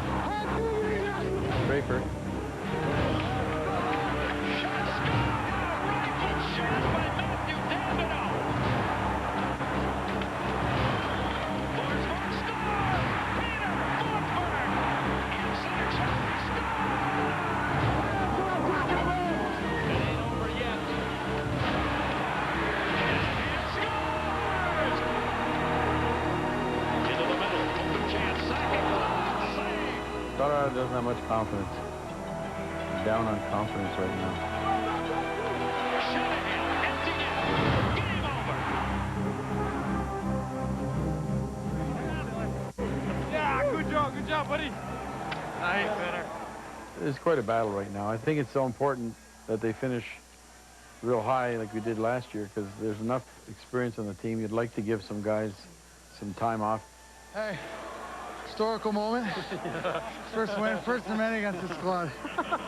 Draper. Colorado doesn't have much confidence. He's down on confidence right now. Yeah, good job, buddy. Nice, better. It's quite a battle right now. I think it's so important that they finish real high like we did last year because there's enough experience on the team. You'd like to give some guys some time off. Hey, historical moment. First win, first and many against the squad.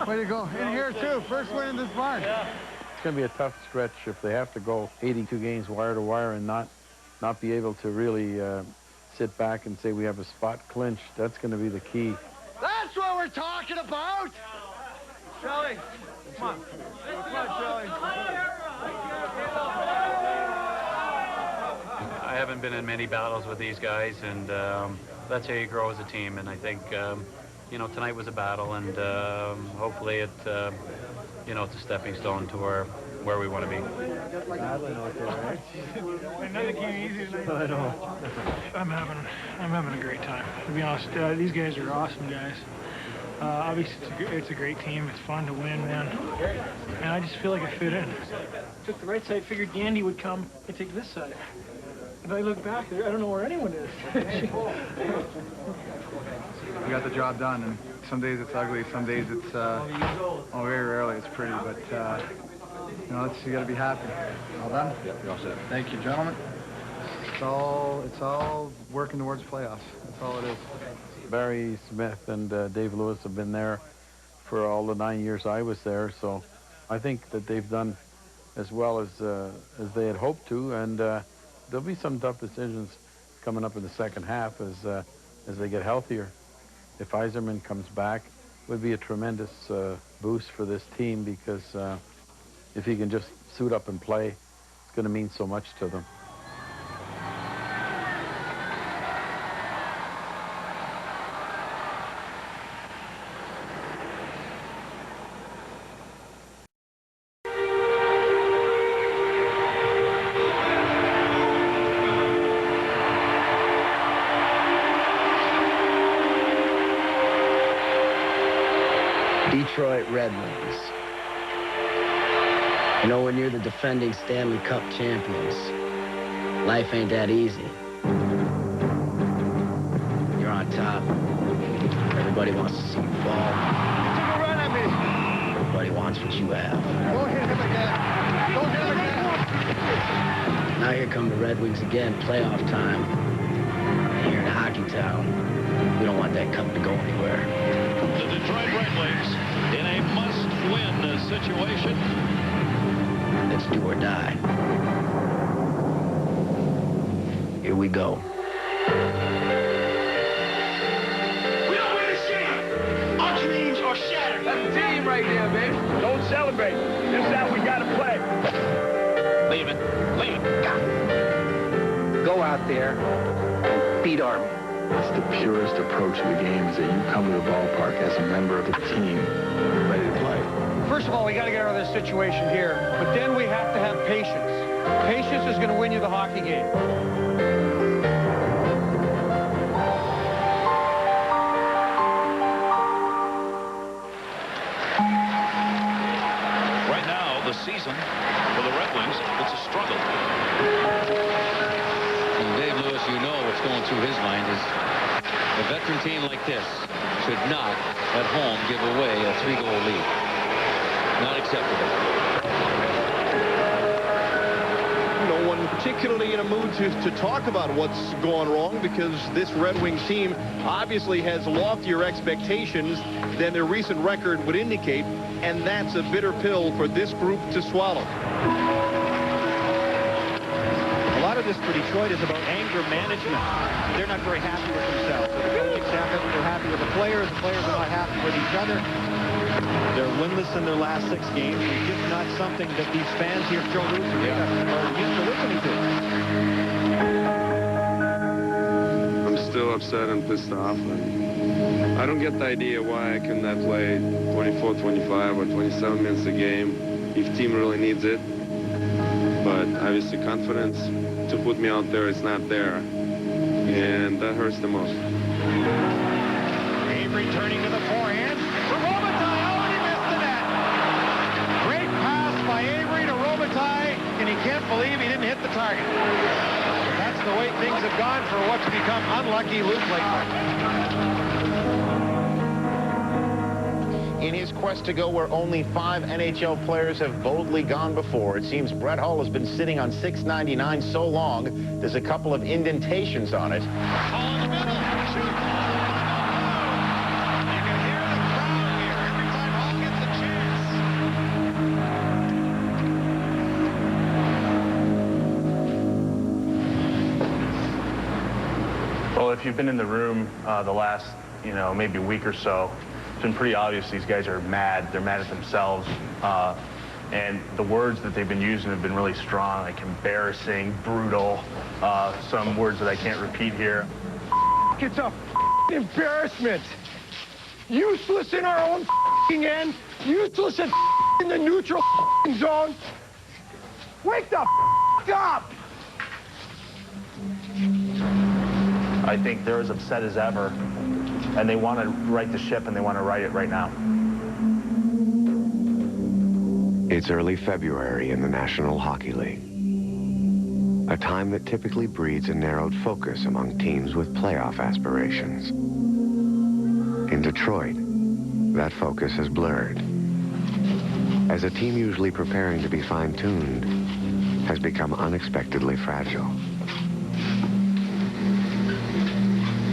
Way to go. In here, too. First win in this barn. It's going to be a tough stretch if they have to go 82 games wire to wire and not be able to really sit back and say we have a spot clinched. That's going to be the key. That's what we're talking about! Shelly, come on. Come on, Shelly. I haven't been in many battles with these guys, and that's how you grow as a team. And I think, you know, tonight was a battle, and hopefully it, you know, it's a stepping stone to where we want to be. Another game easy tonight. I know. I'm having a great time. To be honest, these guys are awesome guys. Obviously, it's a great team. It's fun to win, man. And I just feel like I fit in. Took the right side, figured Gandy would come and take this side. If I look back, I don't know where anyone is. We got the job done, and some days it's ugly, some days it's, very rarely it's pretty, but, you know, you got to be happy. All done? Yep, you're all set. Thank you, gentlemen. It's all working towards playoffs. That's all it is. Barry Smith and Dave Lewis have been there for all the 9 years I was there, so I think that they've done as well as they had hoped to, and there'll be some tough decisions coming up in the second half as they get healthier. If Yzerman comes back, it would be a tremendous boost for this team, because if he can just suit up and play, it's going to mean so much to them. Detroit Red Wings. You know, when you're the defending Stanley Cup champions, life ain't that easy. You're on top. Everybody wants to see you fall. Took a run at me. Everybody wants what you have. Don't hit him again. Don't hit him again. Now here come the Red Wings again, playoff time. And here in hockey town, we don't want that cup to go anywhere. The Detroit Red Wings in a must-win situation. Let's do or die. Here we go. We don't win a shit. Our dreams are shattered. That's a team right there, baby. Don't celebrate. This is how we gotta play. Leave it. Leave it. Go out there and beat Army. It's the purest approach to the game is that you come to the ballpark as a member of the team, ready to play. First of all, we got to get out of this situation here, but then we have to have patience. Patience is going to win you the hockey game. Right now, the season for the Red Wings, it's a struggle. And Dave Lewis, you know what's going through his mind is a veteran team like this should not, at home, give away a 3-goal lead. Not acceptable. No one particularly in a mood to talk about what's gone wrong, because this Red Wings team obviously has loftier expectations than their recent record would indicate, and that's a bitter pill for this group to swallow. A lot of this for Detroit is about anger management. They're not very happy with themselves. They're happy with the players are not happy with each other. They're winless in their last 6 games. It's just not something that these fans here at Joe Louis are used to listening to. I'm still upset and pissed off. And I don't get the idea why I cannot play 24, 25, or 27 minutes a game if team really needs it. But obviously confidence to put me out there is not there. And that hurts the most. Avery turning to the forehand. To Robitaille. Oh, he missed the net. Great pass by Avery to Robitaille, and he can't believe he didn't hit the target. That's the way things have gone for what's become unlucky Luke Lakeland. In his quest to go where only 5 NHL players have boldly gone before, it seems Brett Hull has been sitting on $6.99 so long, there's a couple of indentations on it. Hull in the middle. Shoot. You can hear the crowd here every time Hull gets a chance. Well, if you've been in the room the last, maybe a week or so, it's been pretty obvious these guys are mad. They're mad at themselves. And the words that they've been using have been really strong, like embarrassing, brutal, some words that I can't repeat here. It's a embarrassment. Useless in our own end. Useless in the neutral zone. Wake the up! I think they're as upset as ever, and they want to right the ship, and they want to right it right now. It's early February in the National Hockey League, a time that typically breeds a narrowed focus among teams with playoff aspirations. In Detroit, that focus has blurred, as a team usually preparing to be fine-tuned has become unexpectedly fragile.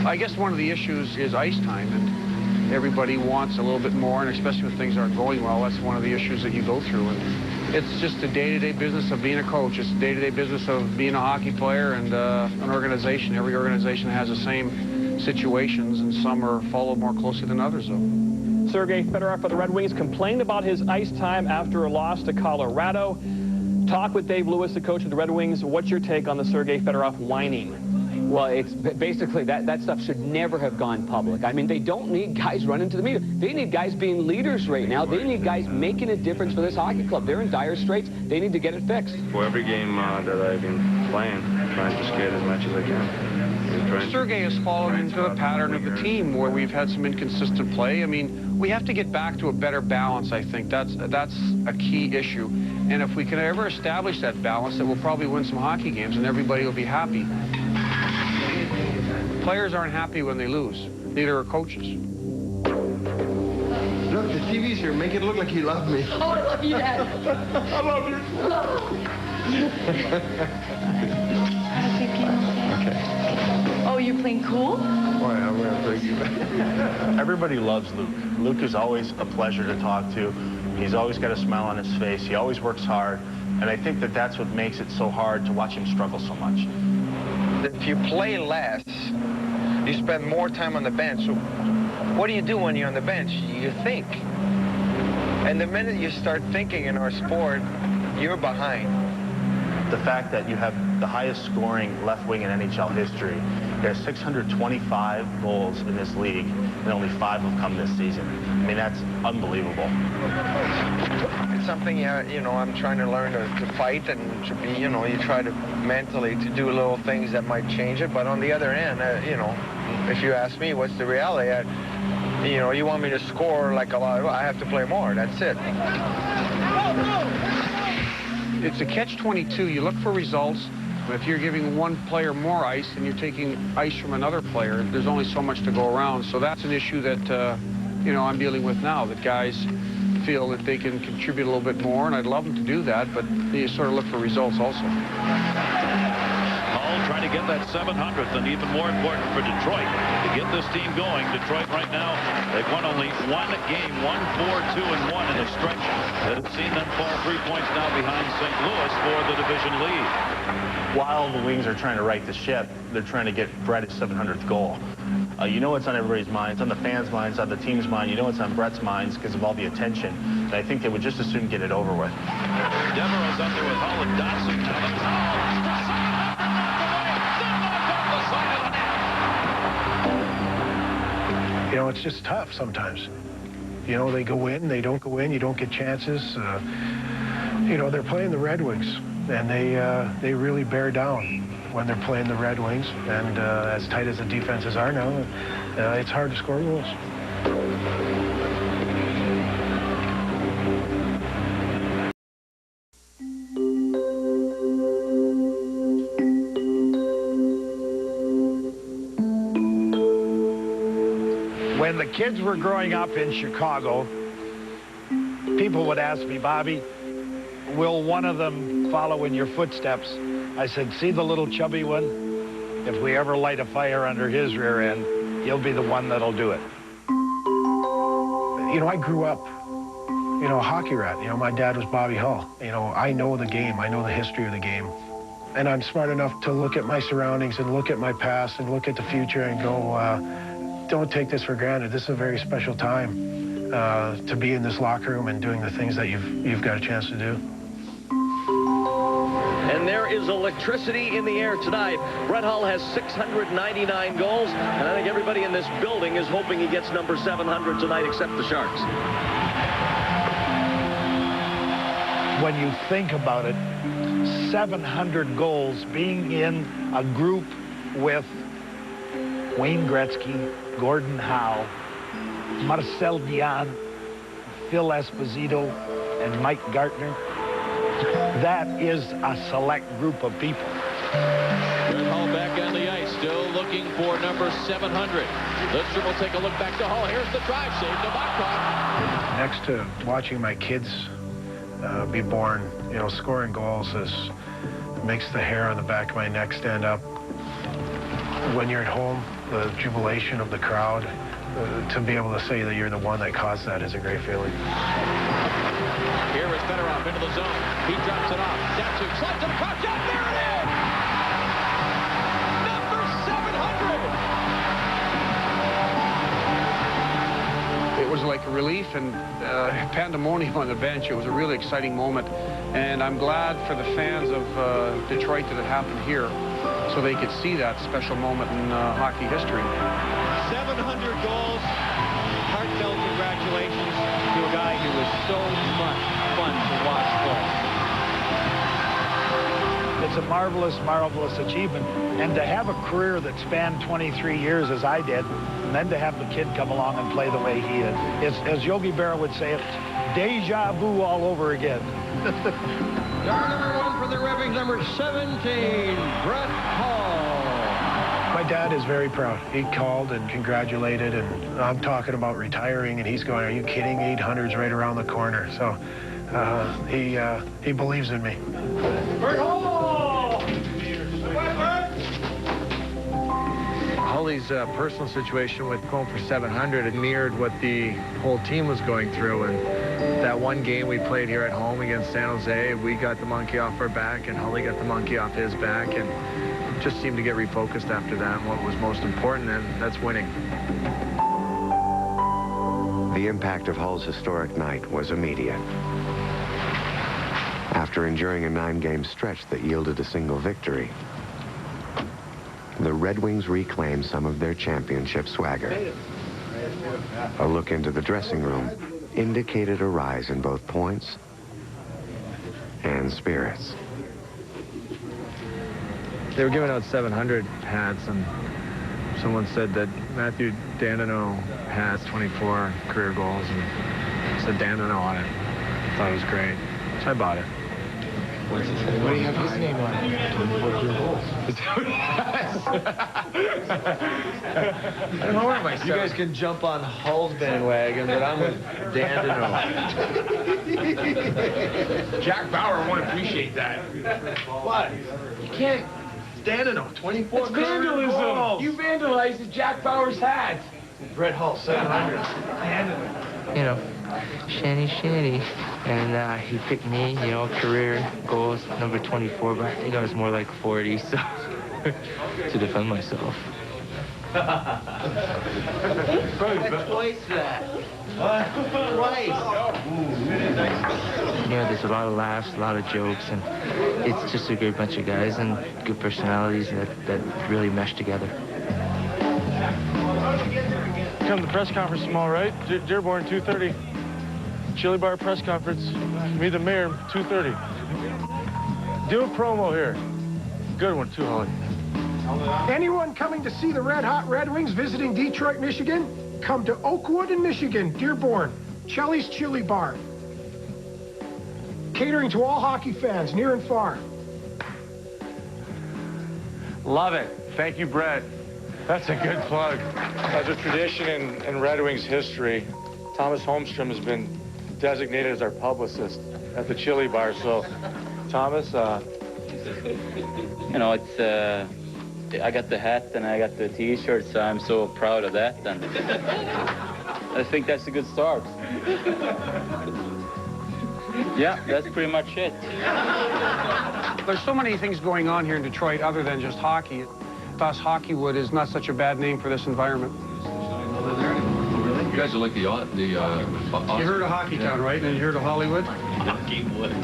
I guess one of the issues is ice time, and everybody wants a little bit more, and especially when things aren't going well, that's one of the issues that you go through. And it's just the day-to-day business of being a coach. It's the day-to-day business of being a hockey player and an organization. Every organization has the same situations, and some are followed more closely than others, though. Sergei Fedorov of the Red Wings complained about his ice time after a loss to Colorado. Talk with Dave Lewis, the coach of the Red Wings. What's your take on the Sergei Fedorov whining? Well, it's basically that stuff should never have gone public. I mean, they don't need guys running to the media. They need guys being leaders right now. They need guys making a difference for this hockey club. They're in dire straits. They need to get it fixed. For every game that I've been playing, trying to skate as much as I can. Sergei has fallen into the pattern of the team where we've had some inconsistent play. I mean, we have to get back to a better balance, I think. That's a key issue. And if we can ever establish that balance, then we'll probably win some hockey games and everybody will be happy. Players aren't happy when they lose. Neither are coaches. Look, the TV's here. Make it look like you love me. Oh, I love you, Dad. I love you. Okay. Oh, you're playing cool? Boy, I'm going to break you back. Everybody loves Luke. Luke is always a pleasure to talk to. He's always got a smile on his face. He always works hard. And I think that that's what makes it so hard to watch him struggle so much. If you play less, you spend more time on the bench. So what do you do when you're on the bench? You think. And the minute you start thinking in our sport, you're behind. The fact that you have the highest scoring left wing in NHL history, he has 625 goals in this league, and only 5 have come this season. I mean, that's unbelievable. It's something, you know, I'm trying to learn to fight and to be, you know, you try to mentally to do little things that might change it. But on the other end, you know, if you ask me what's the reality, you know, you want me to score like a lot, I have to play more. That's it. It's a catch-22. You look for results. But if you're giving one player more ice and you're taking ice from another player, there's only so much to go around. So that's an issue that, you know, I'm dealing with now, that guys feel that they can contribute a little bit more, and I'd love them to do that, but you sort of look for results also. Hull trying to get that 700th, and even more important for Detroit to get this team going. Detroit right now, they've won only one game, 1-4-2-1 in a stretch that has seen them fall 3 points now behind St. Louis for the division lead. While the Wings are trying to right the ship, they're trying to get Brett his 700th goal. You know it's on everybody's minds, on the fans' minds, on the team's mind. You know it's on Brett's minds because of all the attention. And I think they would just as soon get it over with. Devereaux's up there with Hull and Dotson. You know, it's just tough sometimes. You know, they go in, they don't go in, you don't get chances. You know, they're playing the Red Wings, and they really bear down when they're playing the Red Wings. And as tight as the defenses are now, it's hard to score goals. When the kids were growing up in Chicago, people would ask me, Bobby, will one of them follow in your footsteps? I said, see the little chubby one? If we ever light a fire under his rear end, he'll be the one that'll do it. You know, I grew up, you know, a hockey rat. You know, my dad was Bobby Hull. You know, I know the game. I know the history of the game. And I'm smart enough to look at my surroundings and look at my past and look at the future and go, don't take this for granted. This is a very special time to be in this locker room and doing the things that you've got a chance to do. And there is electricity in the air tonight. Brett Hull has 699 goals, and I think everybody in this building is hoping he gets number 700 tonight, except the Sharks. When you think about it, 700 goals, being in a group with Wayne Gretzky, Gordon Howe, Marcel Dion, Phil Esposito, and Mike Gartner. That is a select group of people. Brett Hull back on the ice, still looking for number 700. Lidstrom will take a look back to Hull. Here's the drive, save to Bachman. Next to watching my kids be born, you know, scoring goals makes the hair on the back of my neck stand up. When you're at home the jubilation of the crowd, to be able to say that you're the one that caused that is a great feeling. Here is Fedorov into the zone. He drops it off. Datsyuk slides it across. Shot, there it is! Number 700! It was like a relief and pandemonium on the bench. It was a really exciting moment. And I'm glad for the fans of Detroit that it happened here so they could see that special moment in hockey history. 700 goals. Heartfelt congratulations to a guy who was so much fun to watch play. It's a marvelous, marvelous achievement. And to have a career that spanned 23 years as I did, and then to have the kid come along and play the way he did, it's, as Yogi Berra would say, it's deja vu all over again. Star number 1 for the Red Wings, number 17, Brett Hull. My dad is very proud. He called and congratulated, and I'm talking about retiring, and he's going, are you kidding? 800's right around the corner. So he believes in me. Brett Hull! Holly's personal situation with going for 700, it mirrored what the whole team was going through. And that one game we played here at home against San Jose, we got the monkey off our back, and Holly got the monkey off his back, and just seemed to get refocused after that. And what was most important, and that's winning. The impact of Hull's historic night was immediate. After enduring a 9-game stretch that yielded a single victory, the Red Wings reclaimed some of their championship swagger. A look into the dressing room indicated a rise in both points and spirits. They were giving out 700 hats, and someone said that Matthew Dandino has 24 career goals, and it said Dandino on it. I thought it was great, so I bought it. What do you have his name on it? 24 career goals. I don't know where myself. You guys can jump on Hull's bandwagon, but I'm with Dandino. Jack Bauer won't appreciate that. What? You can't. Dandino, 24 It's vandalism. goals. You vandalized Jack Bauer's hat. Brett Hull, 700. You know, Shanny. And he picked me, you know, career goals, number 24, but I think I was more like 40, so to defend myself. Twice that. What? Twice. You know, there's a lot of laughs, a lot of jokes, and it's just a great bunch of guys and good personalities that really mesh together. Come to the press conference tomorrow, right? Dearborn, 2:30. Chili Bar press conference. Meet the mayor, 2:30. Do a promo here. Good one, too, Holly. Anyone coming to see the Red Hot Red Wings visiting Detroit, Michigan? Come to Oakwood in Michigan, Dearborn, Chelly's Chili Bar. Catering to all hockey fans, near and far. Love it. Thank you, Brett. That's a good plug. As a tradition in Red Wings history, Thomas Holmstrom has been designated as our publicist at the Chili Bar. So, Thomas, you know, it's I got the hat and I got the T-shirt, so I'm so proud of that. And I think that's a good start. Yeah, that's pretty much it. There's so many things going on here in Detroit other than just hockey. Thus, Hockeywood is not such a bad name for this environment. You guys are like the You heard of Hockeytown, right? And you heard of Hollywood? Hockeywood.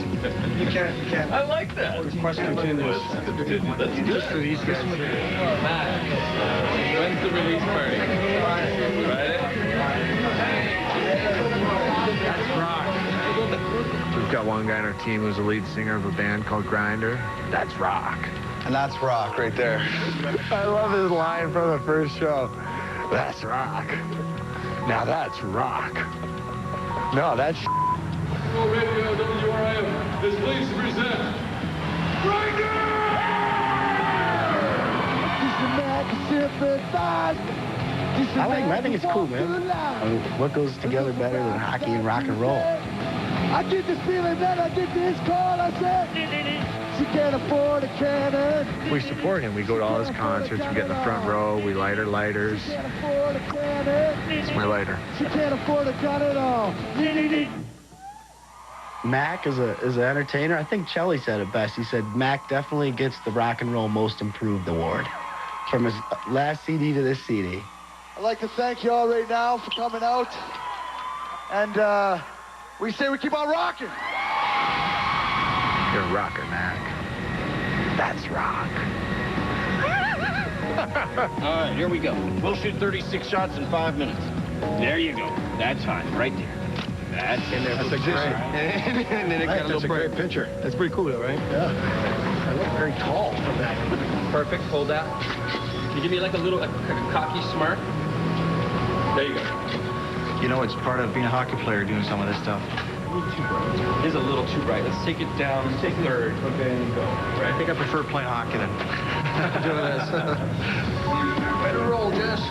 You can't. I like that. Request continues. Just for these guys. When's the release party? Friday? That's rock. We've got one guy on our team who's the lead singer of a band called Grinder. That's rock. And that's rock right there. I love his line from the first show. That's rock. Now that's rock. No, that's Radio WRIF is pleased to present I think it's cool, man. I mean, what goes together better than hockey and rock and roll? I get this feeling that I get this call. I said, She can't afford a cannon. We support him. We go to all his concerts. We get in the front row. We light our lighters. She can't afford a cannon. It's my lighter. She can't afford a gun at all. Mac is an entertainer. I think Chelly said it best. He said Mac definitely gets the Rock and Roll Most Improved Award from his last CD to this CD. I'd like to thank you all right now for coming out. And we say we keep on rocking. You're a rocker, Mac. That's rock. All right, here we go. We'll shoot 36 shots in 5 minutes. There you go. That's hot, right there. That's in there. That's a position. and then it got a little break. Great picture. That's pretty cool, though, right? Yeah. I look very tall from that. Perfect. Hold that. Can you give me like a little cocky smirk? There you go. You know, it's part of being a hockey player doing some of this stuff. It is a little too bright. Let's take it down. Take third. Okay, and go. Right. I think I prefer playing hockey than doing this. Better roll, Jess.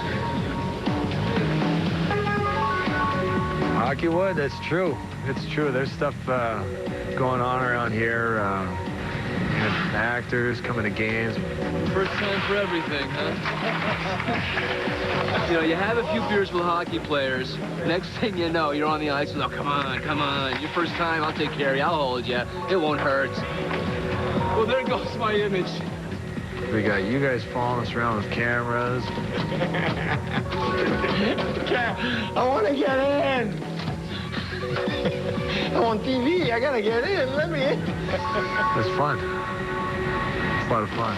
Hockey wood, that's true. It's true. There's stuff going on around here. And actors coming to games. First time for everything, huh? You know, you have a few beers with hockey players. Next thing you know, you're on the ice. Oh, come on, come on. Your first time, I'll take care of you. I'll hold you. It won't hurt. Well, there goes my image. We got you guys following us around with cameras. I want to get in. I'm on TV. I got to get in. Let me in. It's fun. It's a lot of fun.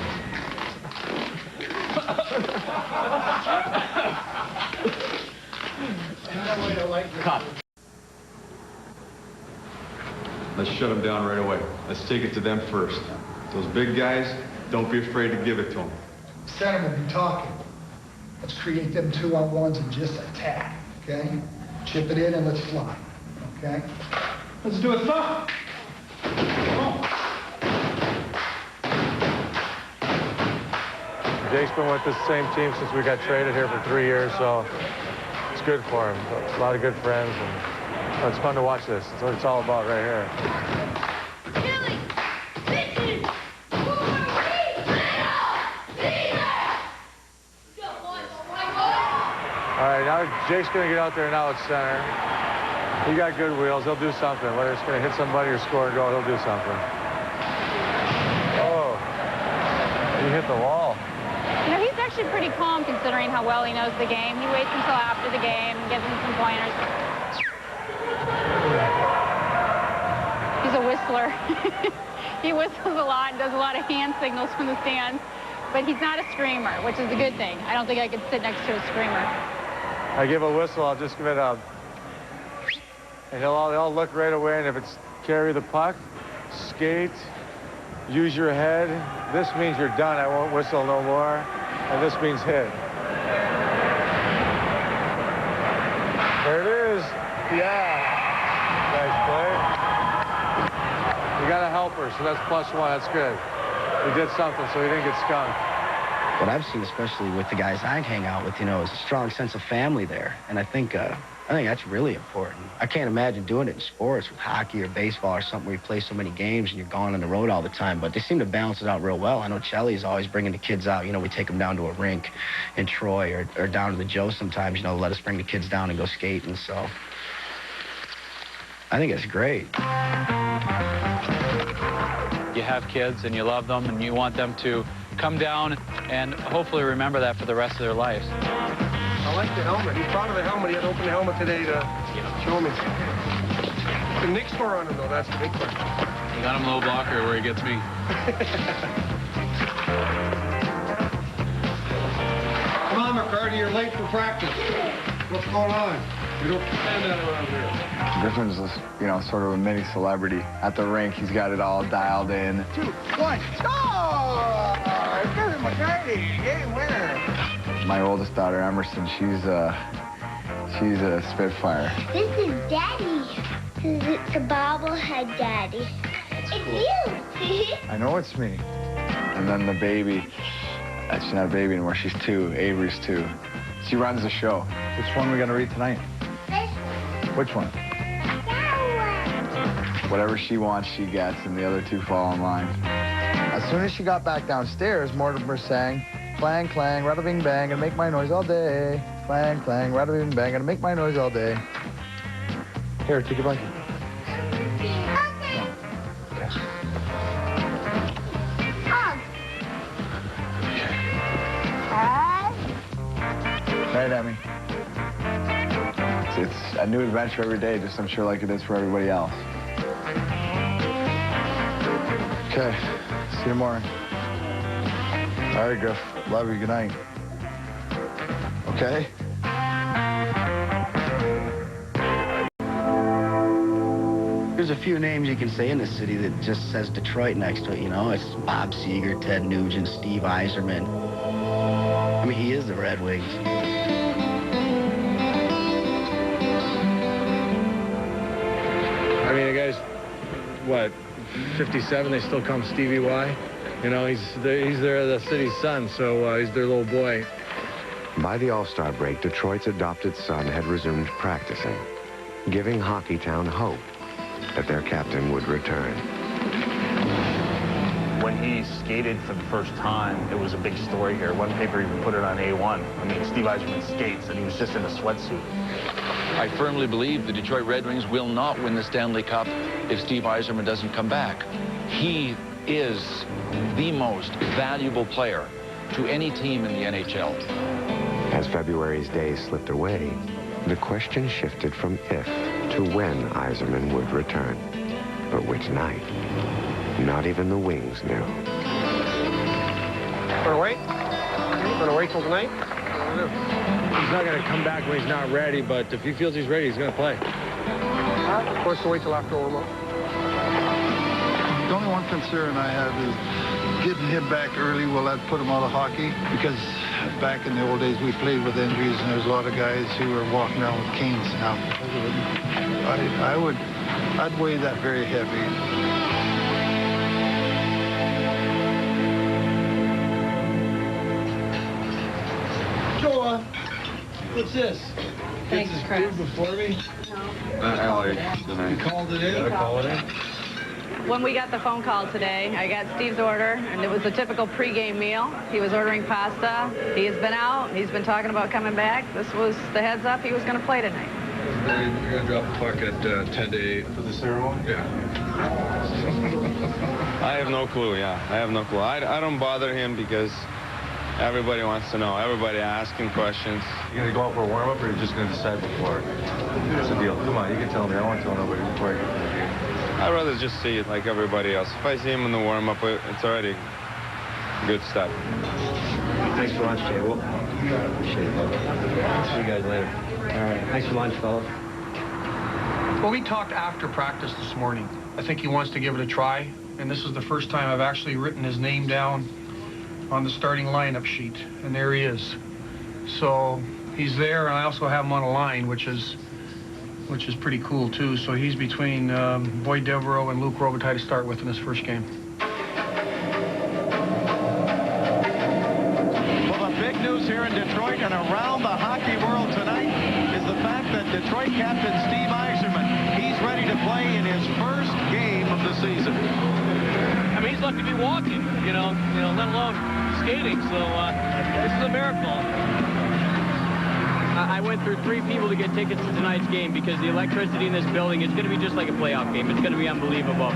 Cut. Let's shut them down right away. Let's take it to them first. Those big guys, don't be afraid to give it to them. Center will be talking. Let's create them 2-on-1s and just attack, okay? Chip it in and let's fly, okay? Let's do it, son. Jake's been with this same team since we got traded here for 3 years, so it's good for him. A lot of good friends, and it's fun to watch this. It's what it's all about right here. All right, now Jake's going to get out there now at center. He got good wheels. He'll do something. Whether it's going to hit somebody or score a goal, he'll do something. Oh, he hit the wall. You know, he's actually pretty calm considering how well he knows the game. He waits until after the game and gives him some pointers. He's a whistler. He whistles a lot and does a lot of hand signals from the stands. But he's not a screamer, which is a good thing. I don't think I could sit next to a screamer. I give a whistle, I'll just give it a... And they'll look right away, and if it's carry the puck, skate, use your head. This means you're done. I won't whistle no more. And this means hit. There it is. Yeah. Nice play. You got a helper, so that's +1. That's good. He did something, so he didn't get skunked. What I've seen, especially with the guys I hang out with, you know, is a strong sense of family there. And I think that's really important. I can't imagine doing it in sports with hockey or baseball or something where you play so many games and you're gone on the road all the time. But they seem to balance it out real well. I know Chelly's always bringing the kids out. You know, we take them down to a rink in Troy or down to the Joe sometimes, you know, let us bring the kids down and go skating. So I think it's great. You have kids and you love them and you want them to come down and hopefully remember that for the rest of their lives. I like the helmet. He's proud of the helmet. He had to open the helmet today to show me. The Nick score on him, though. That's the big part. You got him low blocker where he gets me. Come on, McCarty. You're late for practice. What's going on? You don't stand that around here. Griffin's, you know, sort of a mini celebrity at the rink. He's got it all dialed in. 2, 1. Oh! Griffin McCarty, game winner. My oldest daughter, Emerson, she's a spitfire. This is Daddy. It's a bobblehead Daddy. It's you. I know it's me. And then the baby, she's not a baby anymore, she's 2, Avery's 2. She runs the show. Which one are we gonna read tonight? Which one? That one. Whatever she wants, she gets, and the other 2 fall in line. As soon as she got back downstairs, Mortimer sang, clang, clang, rada-bing, bang, and make my noise all day. Clang, clang, rada-bing, bang, and make my noise all day. Here, take a blanket. Right at me. It's a new adventure every day, just I'm sure like it is for everybody else. Okay, see you in the morning. All right, Griff. Love you. Good night. Okay? There's a few names you can say in this city that just says Detroit next to it, you know? It's Bob Seger, Ted Nugent, Steve Yzerman. I mean, he is the Red Wings. I mean, the guy's, what, 57, they still call him Stevie Y. You know, he's the city's son, so he's their little boy. By the All-Star break, Detroit's adopted son had resumed practicing, giving Hockeytown hope that their captain would return. When he skated for the first time, it was a big story here. One paper even put it on A1. I mean, Steve Yzerman skates, and he was just in a sweatsuit. I firmly believe the Detroit Red Wings will not win the Stanley Cup if Steve Yzerman doesn't come back. He is the most valuable player to any team in the NHL. As February's days slipped away, the question shifted from if to when Yzerman would return. But which night? Not even the Wings knew. Gonna wait? Gonna wait till tonight? He's not gonna come back when he's not ready, but if he feels he's ready, he's gonna play. Wants to wait till after warm-up. The only one concern I have is getting him back early. Will that put him out of hockey? Because back in the old days, we played with injuries, and there's a lot of guys who are walking around with canes now. I'd weigh that very heavy. Joa, what's this? Thanks, Gets his Chris. food before me? No. You called it in? I called it in. When we got the phone call today, I got Steve's order, and it was a typical pregame meal. He was ordering pasta. He has been out. He's been talking about coming back. This was the heads up. He was going to play tonight. You're going to drop the puck at 10 to 8. For the ceremony? Yeah. I have no clue, yeah. I have no clue. I don't bother him because everybody wants to know. Everybody asking questions. You going to go out for a warm-up, or are you just going to decide before? What's the deal? Come on, you can tell me. I don't want to tell nobody before I get to the game. I'd rather just see it like everybody else. If I see him in the warm-up, it's already a good step. Thanks for lunch, Jay. We'll appreciate it, bud. See you guys later. All right. Thanks for lunch, fellas. Well, we talked after practice this morning. I think he wants to give it a try, and this is the first time I've actually written his name down on the starting lineup sheet, and there he is. So he's there, and I also have him on a line, which is pretty cool, too. So he's between Boyd Devereaux and Luc Robitaille to start with in his first game. Well, the big news here in Detroit and around the hockey world tonight is the fact that Detroit captain Steve Yzerman, he's ready to play in his first game of the season. I mean, he's lucky to be walking, you know, let alone skating. So this is a miracle. I went through 3 people to get tickets to tonight's game because the electricity in this building is going to be just like a playoff game. It's going to be unbelievable.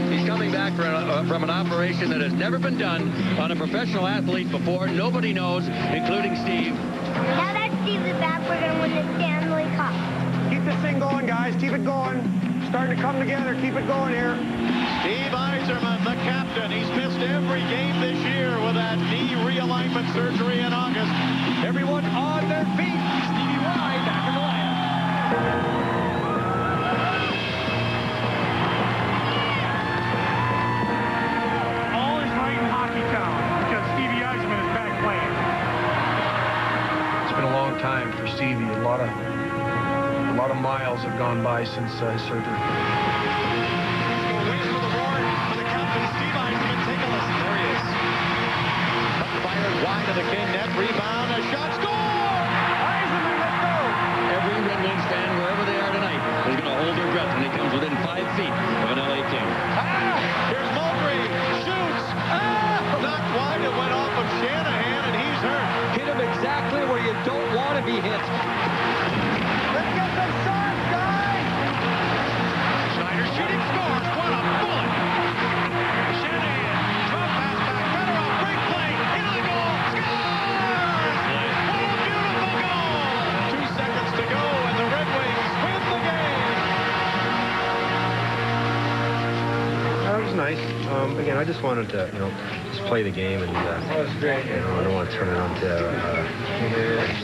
He's coming back from an operation that has never been done on a professional athlete before. Nobody knows, including Steve. Now that Steve is back, we're going to win the Stanley Cup. Keep this thing going, guys. Keep it going. Starting to come together. Keep it going here. Steve Yzerman, the captain. He's missed every game this year with that knee realignment surgery in August. Everyone on their feet. Stevie Y back in the lab. All is right in Hockeytown because Stevie Yzerman is back playing. It's been a long time for Stevie. A lot of miles have gone by since his surgery. Wide of the King net, rebound, a shot, score! Yzerman, let's go! Every Red Wings fan, wherever they are tonight, is going to hold their breath when he comes within 5 feet of an LA King. Here's Mulgrew. nice. Again, I just wanted to, just play the game, and That was great. I don't want to turn it on to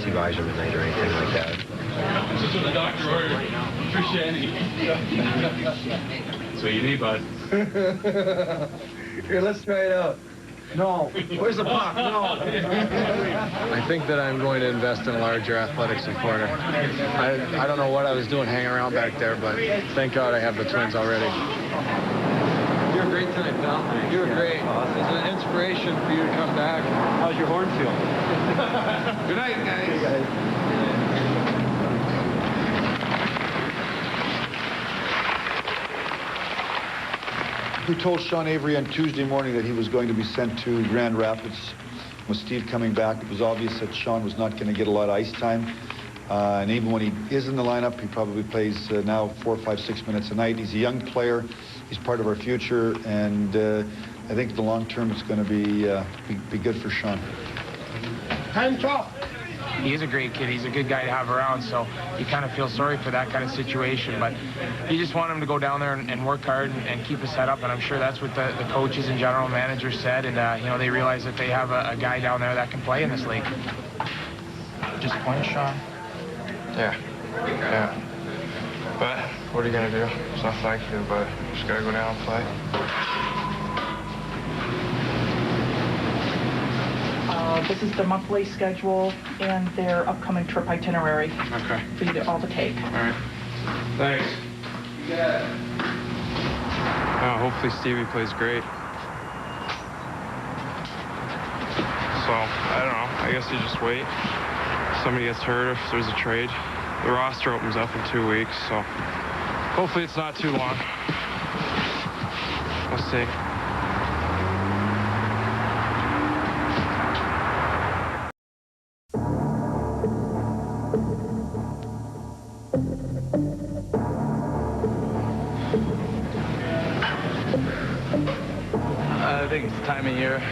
Steve Yzerman night or anything like that. This is what the doctor ordered. Christianity. So you need, bud. Here, let's try it out. No. Where's the puck? No. I think that I'm going to invest in a larger athletics corner. I don't know what I was doing hanging around back there, but thank God I have the Twins already. You're great tonight, pal. You were great. It's an inspiration for you to come back. How's your horn feel? Good night, guys. Hey, guys. We told Sean Avery on Tuesday morning that he was going to be sent to Grand Rapids. With Steve coming back, it was obvious that Sean was not going to get a lot of ice time. And even when he is in the lineup, he probably plays now 4, 5, 6 minutes a night. He's a young player. He's part of our future. And I think the long term it's going to be good for Sean. Hands off. He's a great kid. He's a good guy to have around, so you kind of feel sorry for that kind of situation. But you just want him to go down there and work hard and keep his head up, and I'm sure that's what the coaches and general managers said, and they realize that they have a guy down there that can play in this league. Disappointed, Sean? Yeah. But what are you going to do? There's nothing I can do, but just got to go down and play. This is the monthly schedule and their upcoming trip itinerary Okay. for you to all to take. All right. Thanks. Hopefully Stevie plays great. So, I don't know. I guess you just wait. If somebody gets hurt, if there's a trade. The roster opens up in 2 weeks, so hopefully it's not too long. We'll see. I think it's the time of year.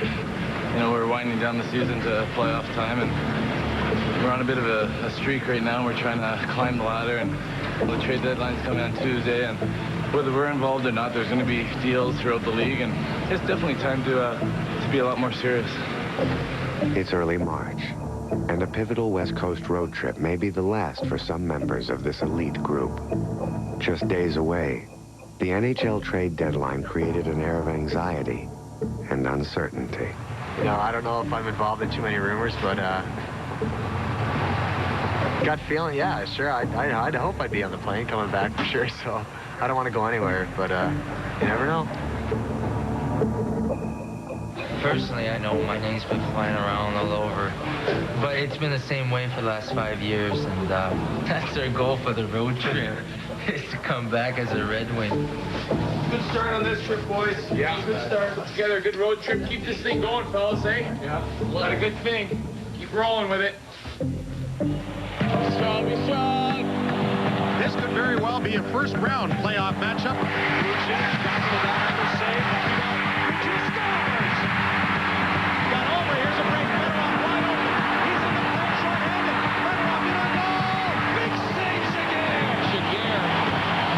We're winding down the season to playoff time, and we're on a bit of a streak right now. We're trying to climb the ladder, and the trade deadline's coming on Tuesday, and whether we're involved or not, there's going to be deals throughout the league, and it's definitely time to be a lot more serious. It's early March, and a pivotal West Coast road trip may be the last for some members of this elite group. Just days away, the NHL trade deadline created an air of anxiety and uncertainty. I don't know if I'm involved in too many rumors, but gut feeling, yeah, sure. I'd hope I'd be on the plane coming back for sure, so I don't want to go anywhere, but you never know. Personally, I know my name's been flying around all over, but it's been the same way for the last 5 years, and that's our goal for the road trip, is to come back as a Red Wing. Good start on this trip, boys. Yeah. Good start. Let's together a good road trip. Keep this thing going, fellas, eh? Yeah. Got a good thing. Keep rolling with it. This could very well be a first-round playoff matchup. Moves in, got to that other save. He scores! Got over, here's a break. Fedorov wide open. He's in the front, short-handed. Fedorov in on goal! Big saves again! Shagir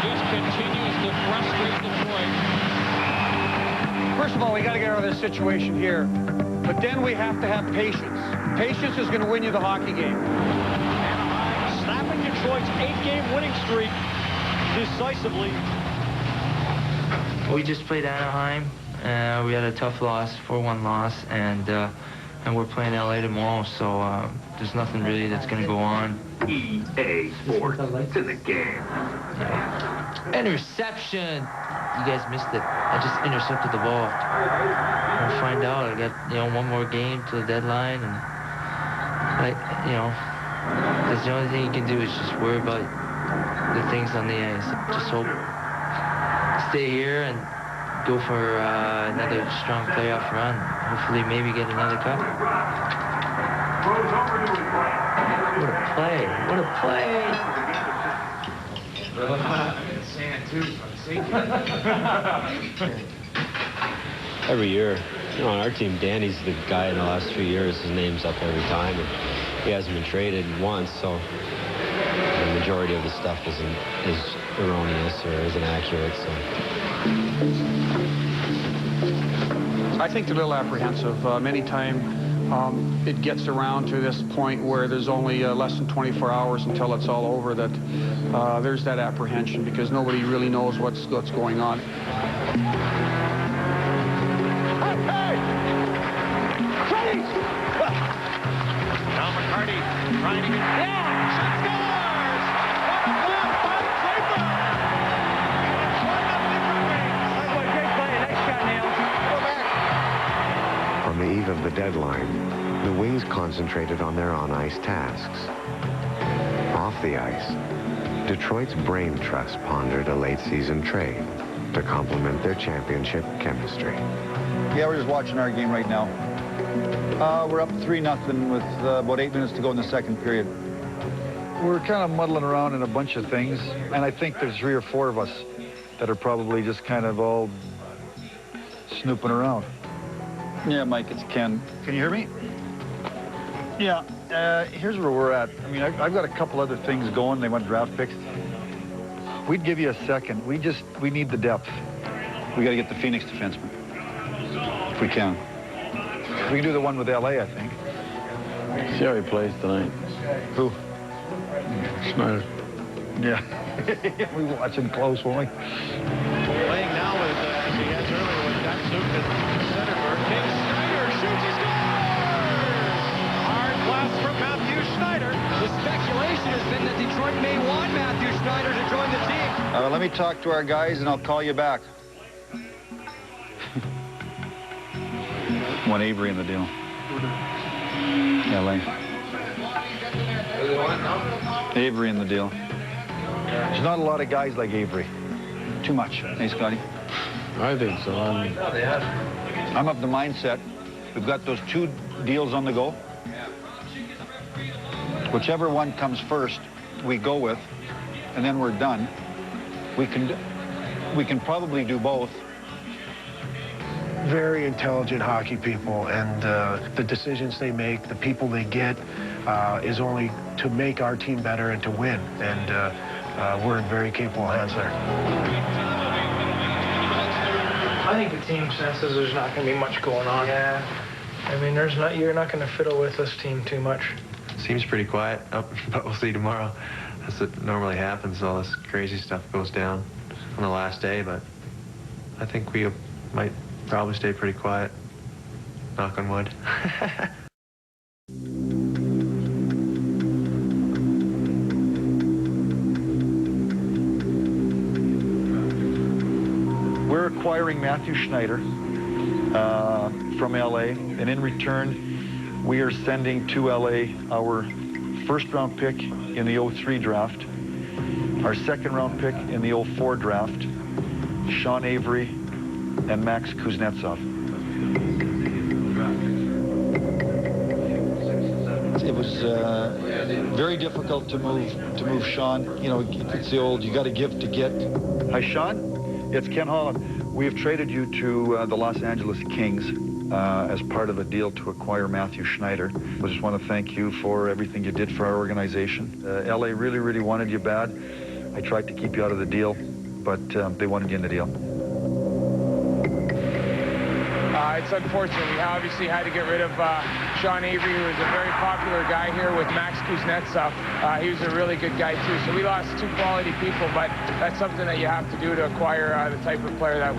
just continues to frustrate Detroit. First of all, we got to get out of this situation here. But then we have to have patience. Patience is going to win you the hockey game. Anaheim snapping Detroit's 8-game winning streak decisively. We just played Anaheim. We had a tough loss, 4-1 loss, and we're playing LA tomorrow, so there's nothing really that's going to go on. EA Sports, it's in the game. Interception! You guys missed it. I just intercepted the ball. We'll find out. I got, one more game to the deadline, and that's the only thing you can do is just worry about the things on the ice. Just hope, stay here and go for another strong playoff run. Hopefully, maybe get another cup. What a play! What a play! Every year, on our team, Danny's the guy in the last 3 years. His name's up every time, and he hasn't been traded once, so the majority of the stuff is erroneous or isn't accurate. So I think they're a little apprehensive. Many times it gets around to this point where there's only less than 24 hours until it's all over, that there's that apprehension because nobody really knows what's going on. Now McCarty trying to get down. She scores! What a block by Draper! Great play. Nice shot, Neil. Go back. On the eve of the deadline, the Wings concentrated on their on-ice tasks. Off the ice, Detroit's Brain Trust pondered a late-season trade to complement their championship chemistry. Yeah, we're just watching our game right now. We're up 3-0 with about 8 minutes to go in the second period. We're kind of muddling around in a bunch of things, and I think there's 3 or 4 of us that are probably just kind of all snooping around. Yeah, Mike, it's Ken. Can you hear me? Yeah, here's where we're at. I mean, I've got a couple other things going. They want draft picks. We'd give you a second. We need the depth. We got to get the Phoenix defenseman, if we can. We can do the one with LA, I think. See how he plays tonight. Who? Schneider. Yeah. We watch him close, won't we? Playing now with, as he has earlier with Datsuk and Centerberg. King Schneider shoots, he scores! Hard blast from Matthew Schneider. The speculation has been that Detroit may want Matthew Schneider to join the team. Let me talk to our guys, and I'll call you back. Want Avery in the deal. LA. Avery in the deal. There's not a lot of guys like Avery. Too much. Hey, Scotty? I think so. I'm of the mindset. We've got those 2 deals on the go. Whichever one comes first, we go with, and then we're done. We can probably do both. Very intelligent hockey people, and the decisions they make, the people they get, is only to make our team better and to win. And we're in very capable hands there. I think the team senses there's not going to be much going on. Yeah. I mean, you're not going to fiddle with this team too much. Seems pretty quiet, but we'll see tomorrow. That's what normally happens. All this crazy stuff goes down on the last day, but I think we might probably stay pretty quiet. Knock on wood. We're acquiring Matthew Schneider from LA, and in return, we are sending to LA our first-round pick in the 03 draft, our second-round pick in the 04 draft, Sean Avery, and Max Kuznetsov. It was very difficult to move Sean. You know, it's the old, you got to give to get. Hi, Sean. It's Ken Holland. We have traded you to the Los Angeles Kings as part of a deal to acquire Matthew Schneider. I just want to thank you for everything you did for our organization. LA really, really wanted you bad. I tried to keep you out of the deal, but they wanted you in the deal. It's unfortunate. We obviously had to get rid of Sean Avery, who was a very popular guy here with Max Kuznetsov. He was a really good guy, too. So we lost 2 quality people, but that's something that you have to do to acquire the type of player that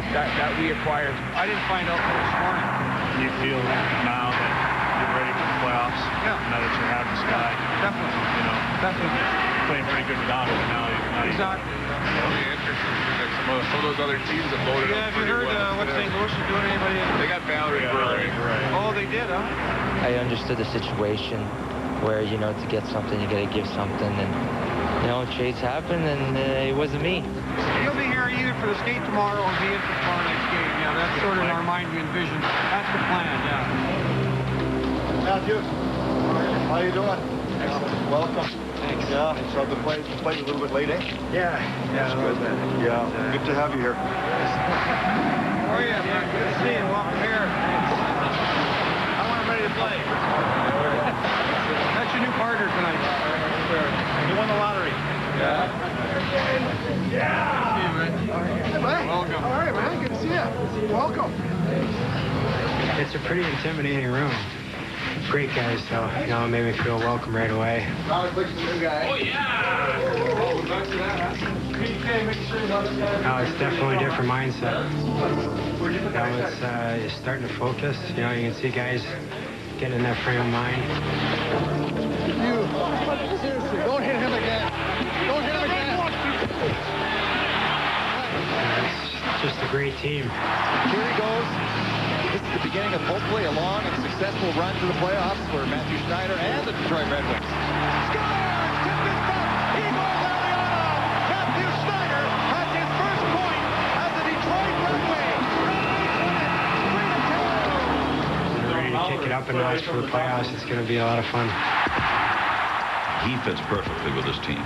we acquired. I didn't find out till this morning. Do you feel now that you're ready for the playoffs? Yeah. Now that you have this guy? Definitely. You know? Definitely. Playing pretty good without him, but now exactly. It'll be interesting because some of those other teams have loaded up. Have you heard what St. Louis is doing? Anybody? They got Valerie Burley. Oh, they did, huh? I understood the situation where, you know, to get something, you got to give something. And, you know, trades happen, and it wasn't me. You'll be here either for the skate tomorrow or be in for tomorrow night's game. Yeah, that's sort of in our mind we envision. That's the plan, yeah. Matthew, how you doing? Excellent. Welcome. Thanks. Yeah, so the flight's a little bit late, eh? Yeah. That's good. Yeah, good to have you here. How are you? Yeah, good to see you. Welcome here. Thanks. I want him ready to play. That's your new partner tonight. You won the lottery. Yeah. Yeah. Good to see you, man. Hey, Mike. Welcome. All right, man. Good to see you. Welcome. It's a pretty intimidating room. Great guys, so it made me feel welcome right away. Oh, yeah! It's definitely a different mindset. It's starting to focus. You can see guys getting in that frame of mind. Seriously, don't hit him again. Don't hit him again. It's just a great team. Here he goes. This is the beginning of hopefully a long and successful run to the playoffs for Matthew Schneider and the Detroit Red Wings. Scores! Tip is back! Igor Lariano! Matthew Schneider has his first point as the Detroit Red Wings. We're ready to kick it up a notch for the playoffs. It's going to be a lot of fun. He fits perfectly with this team.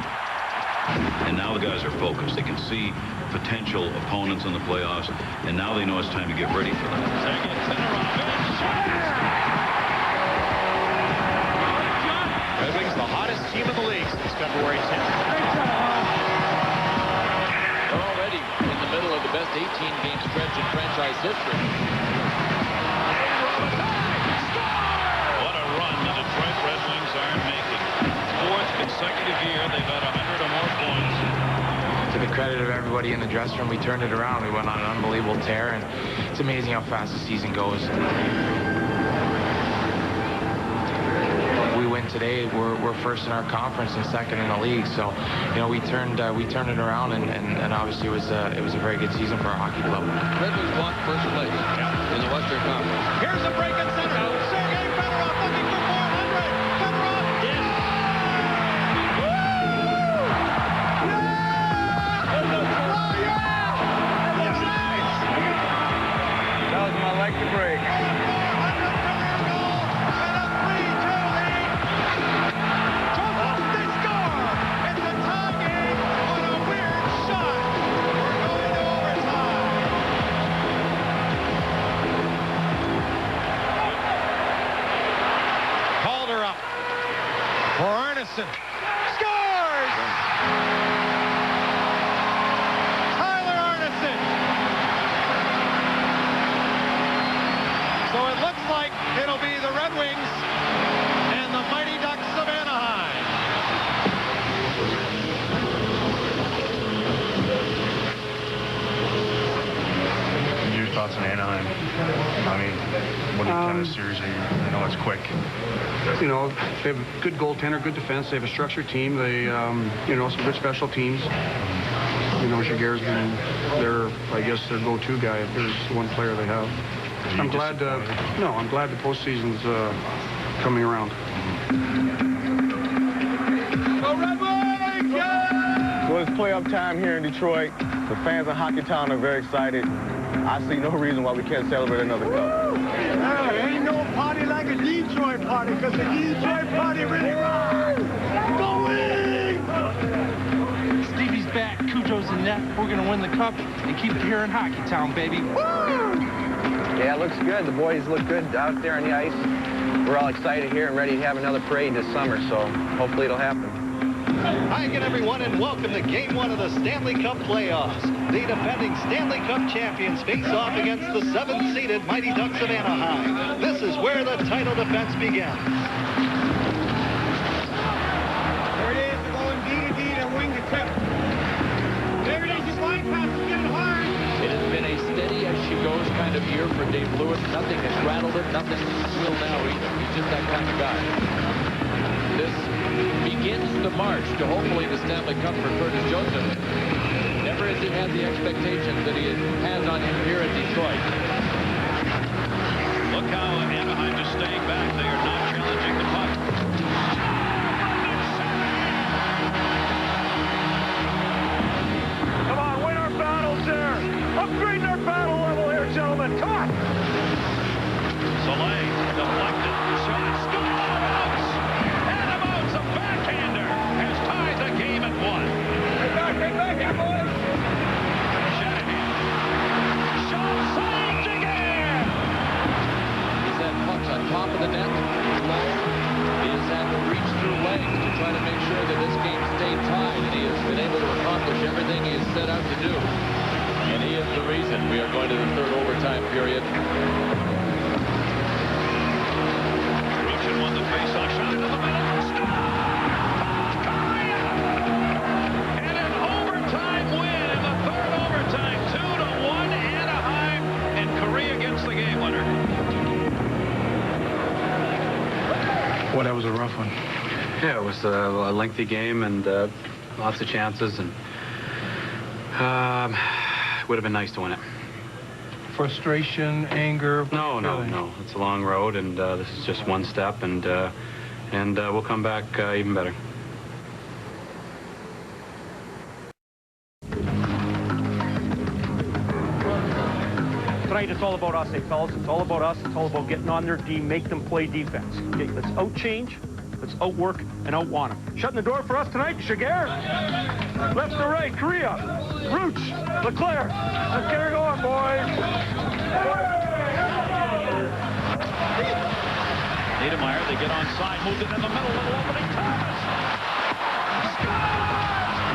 And now the guys are focused. They can see potential opponents in the playoffs, and now they know it's time to get ready for them. Red Wings, the hottest team in the league since February 10th. They're already in the middle of the best 18-game stretch in franchise history. What a run the Detroit Red Wings are making. Fourth consecutive year they've had 100 or more points. To the credit of everybody in the dressing room, we turned it around. We went on an unbelievable tear, and it's amazing how fast the season goes. If we win today, we're first in our conference and second in the league. So, we turned it around, and obviously it was a very good season for our hockey club. Red Wings want first place in the Western Conference. Here's a break in center. Sergei Fedorov looking for 400. Fedorov, yes! That was my leg to break. Calder up for Arneson. Scores! Tyler Arneson. So it looks like it'll be the Red Wings and the Mighty Ducks of Anaheim. Your thoughts on Anaheim? I mean, what kind of series are you? I know it's quick. They have a good goaltender, good defense. They have a structured team. They, some good special teams. Jaguar's been their go-to guy if there's one player they have. I'm glad the postseason's coming around. Go Red Wings! Yeah! Well, it's playoff time here in Detroit. The fans of Hockey Town are very excited. I see no reason why we can't celebrate another cup. Ain't no party like a Detroit party, because the Detroit party really rocks. Go Wings! Stevie's back, Cujo's in net. We're going to win the cup and keep it here in Hockey Town, baby. Yeah, it looks good. The boys look good out there on the ice. We're all excited here and ready to have another parade this summer, so hopefully it'll happen. Hi again, everyone, and welcome to Game 1 of the Stanley Cup playoffs. The defending Stanley Cup champions face off against the 7th-seeded Mighty Ducks of Anaheim. This is where the title defense begins. There it is, going D to D to wing the tip. There it is, his line pass is getting hard. It has been a steady as she goes kind of year for Dave Lewis. Nothing has rattled him, nothing will now either. He's just that kind of guy. This begins the march to hopefully the Stanley Cup for Curtis Joseph. Never has he had the expectations that he has on him here in Detroit. Look how Anaheim is staying back. They are not challenging the puck. Come on, win our battles there. Upgrading our battle level here, gentlemen. Come on. Soleil deflected. Shot scored. Adam Oates, a backhander, has tied the game at 1. Get back here, boys. Shanahan. Shot saved again. He's had pucks on top of the net. He has had to reach through legs to try to make sure that this game stayed tied, and he has been able to accomplish everything he has set out to do. And he is the reason we are going to the third overtime period. Sweden won the faceoff. Shot into the middle. And an overtime win in the third overtime. 2-1 Anaheim. And Korea gets the game winner. Well, that was a rough one. Yeah, it was a lengthy game and lots of chances, and it would have been nice to win it. Frustration, anger? No. It's a long road, and this is just one step, and we'll come back even better. Tonight, it's all about us, fellas. It's all about us. It's all about getting on their D, make them play defense. Okay, let's out-change, let's outwork, and outwant them. Shutting the door for us tonight, Shiger. Left to right, Korea. Rooch, Leclerc. Let's get her going, boys. Niedermeyer, they get onside, moved it in the middle, little opening. Thomas scores!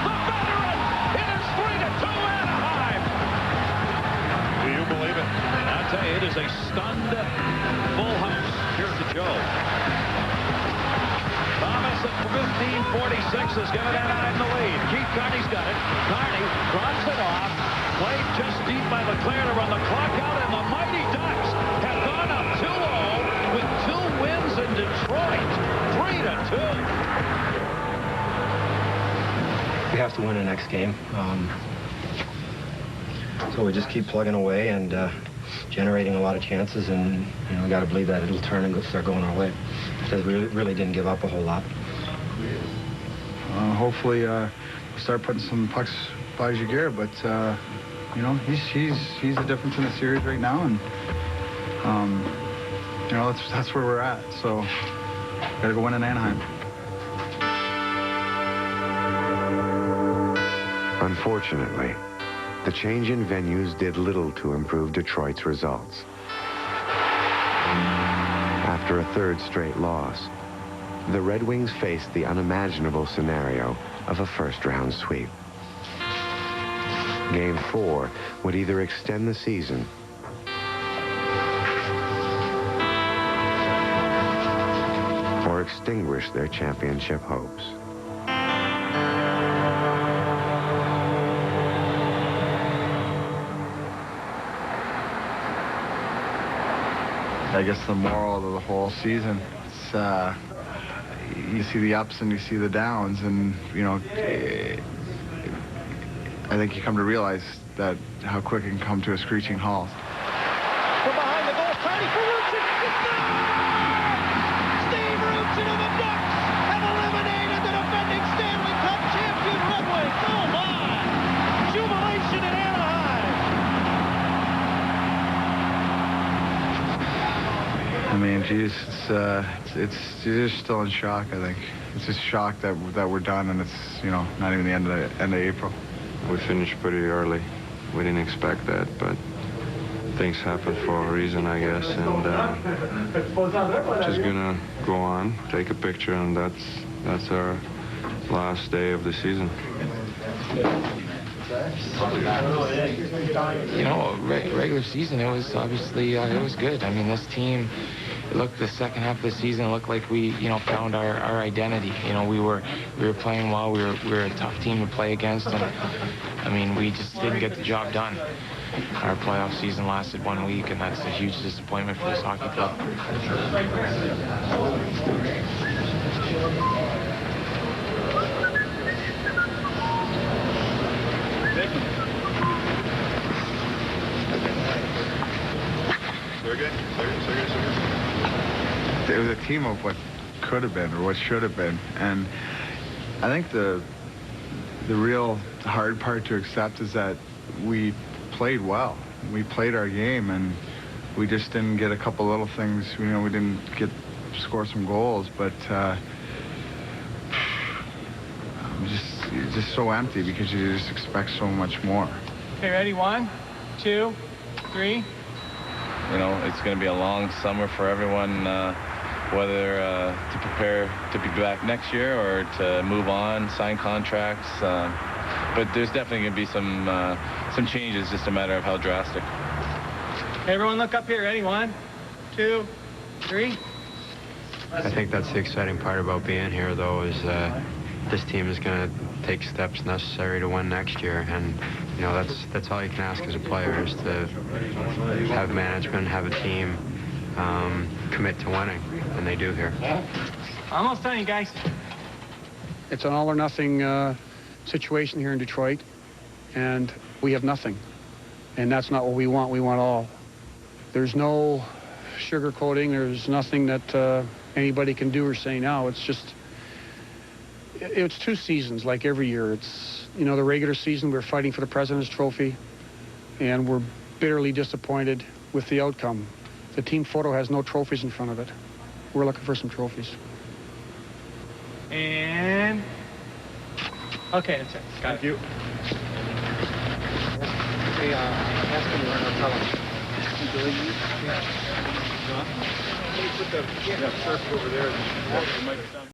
The veteran! It is 3-2 Anaheim! Do you believe it? And I'll tell you, it is a stunned full house. Here's the Joe. Thomas at 15:46 has given Anaheim the lead. Keith Carney's got it. Carney drops it off. Played just deep by Leclerc to run the clock out, and the Mighty Ducks have gone up 2-0 with 2 wins in Detroit. 3-2. We have to win the next game. So we just keep plugging away and generating a lot of chances, and we got to believe that it'll turn and start going our way. Because we really didn't give up a whole lot. Hopefully, we'll start putting some pucks by Giguère, but he's the difference in the series right now, and that's where we're at. So, gotta go win in Anaheim. Unfortunately, the change in venues did little to improve Detroit's results. After a third straight loss, the Red Wings faced the unimaginable scenario of a first-round sweep. Game 4 would either extend the season or extinguish their championship hopes. I guess the moral of the whole season is you see the ups and you see the downs, and I think you come to realize that how quick it can come to a screeching halt. From behind the goal, Carney for Ruchin. Steve Ruchin and the Ducks have eliminated the defending Stanley Cup champion Red Wings. Oh my! Jubilation in Anaheim. I mean, geez, it's just still in shock. I think it's just shock that we're done, and it's not even the end of April. We finished pretty early. We didn't expect that, but things happen for a reason, I guess, and just gonna go on, take a picture, and that's our last day of the season. Regular season, it was obviously, it was good. I mean, this team, it looked the second half of the season, it looked like we, found our identity. We were playing well. We were a tough team to play against, and I mean, we just didn't get the job done. Our playoff season lasted 1 week, and that's a huge disappointment for this hockey club. It was a team of what could have been or what should have been, and I think the real hard part to accept is that we played well. We played our game, and we just didn't get a couple little things. We didn't score some goals, but just so empty because you just expect so much more. Okay, ready? 1, 2, 3. It's going to be a long summer for everyone, whether to prepare to be back next year or to move on, sign contracts. But there's definitely going to be some changes, just a matter of how drastic. Okay, everyone look up here. Ready? 1, 2, 3. I think that's the exciting part about being here, though, is this team is going to take steps necessary to win next year, and you know that's all you can ask as a player, is to have management, have a team, commit to winning, and they do here. Almost done, you guys. It's an all or nothing situation here in Detroit, and we have nothing, and that's not what we want. We want all. There's no sugarcoating. There's nothing that anybody can do or say now. It's just, it's 2 seasons like every year. It's, you know, the regular season we're fighting for the President's Trophy, and we're bitterly disappointed with the outcome. The team photo has no trophies in front of it. We're looking for some trophies. And okay, that's it. Got Thank you. Hey, ask him to tell him. Put the surf over there.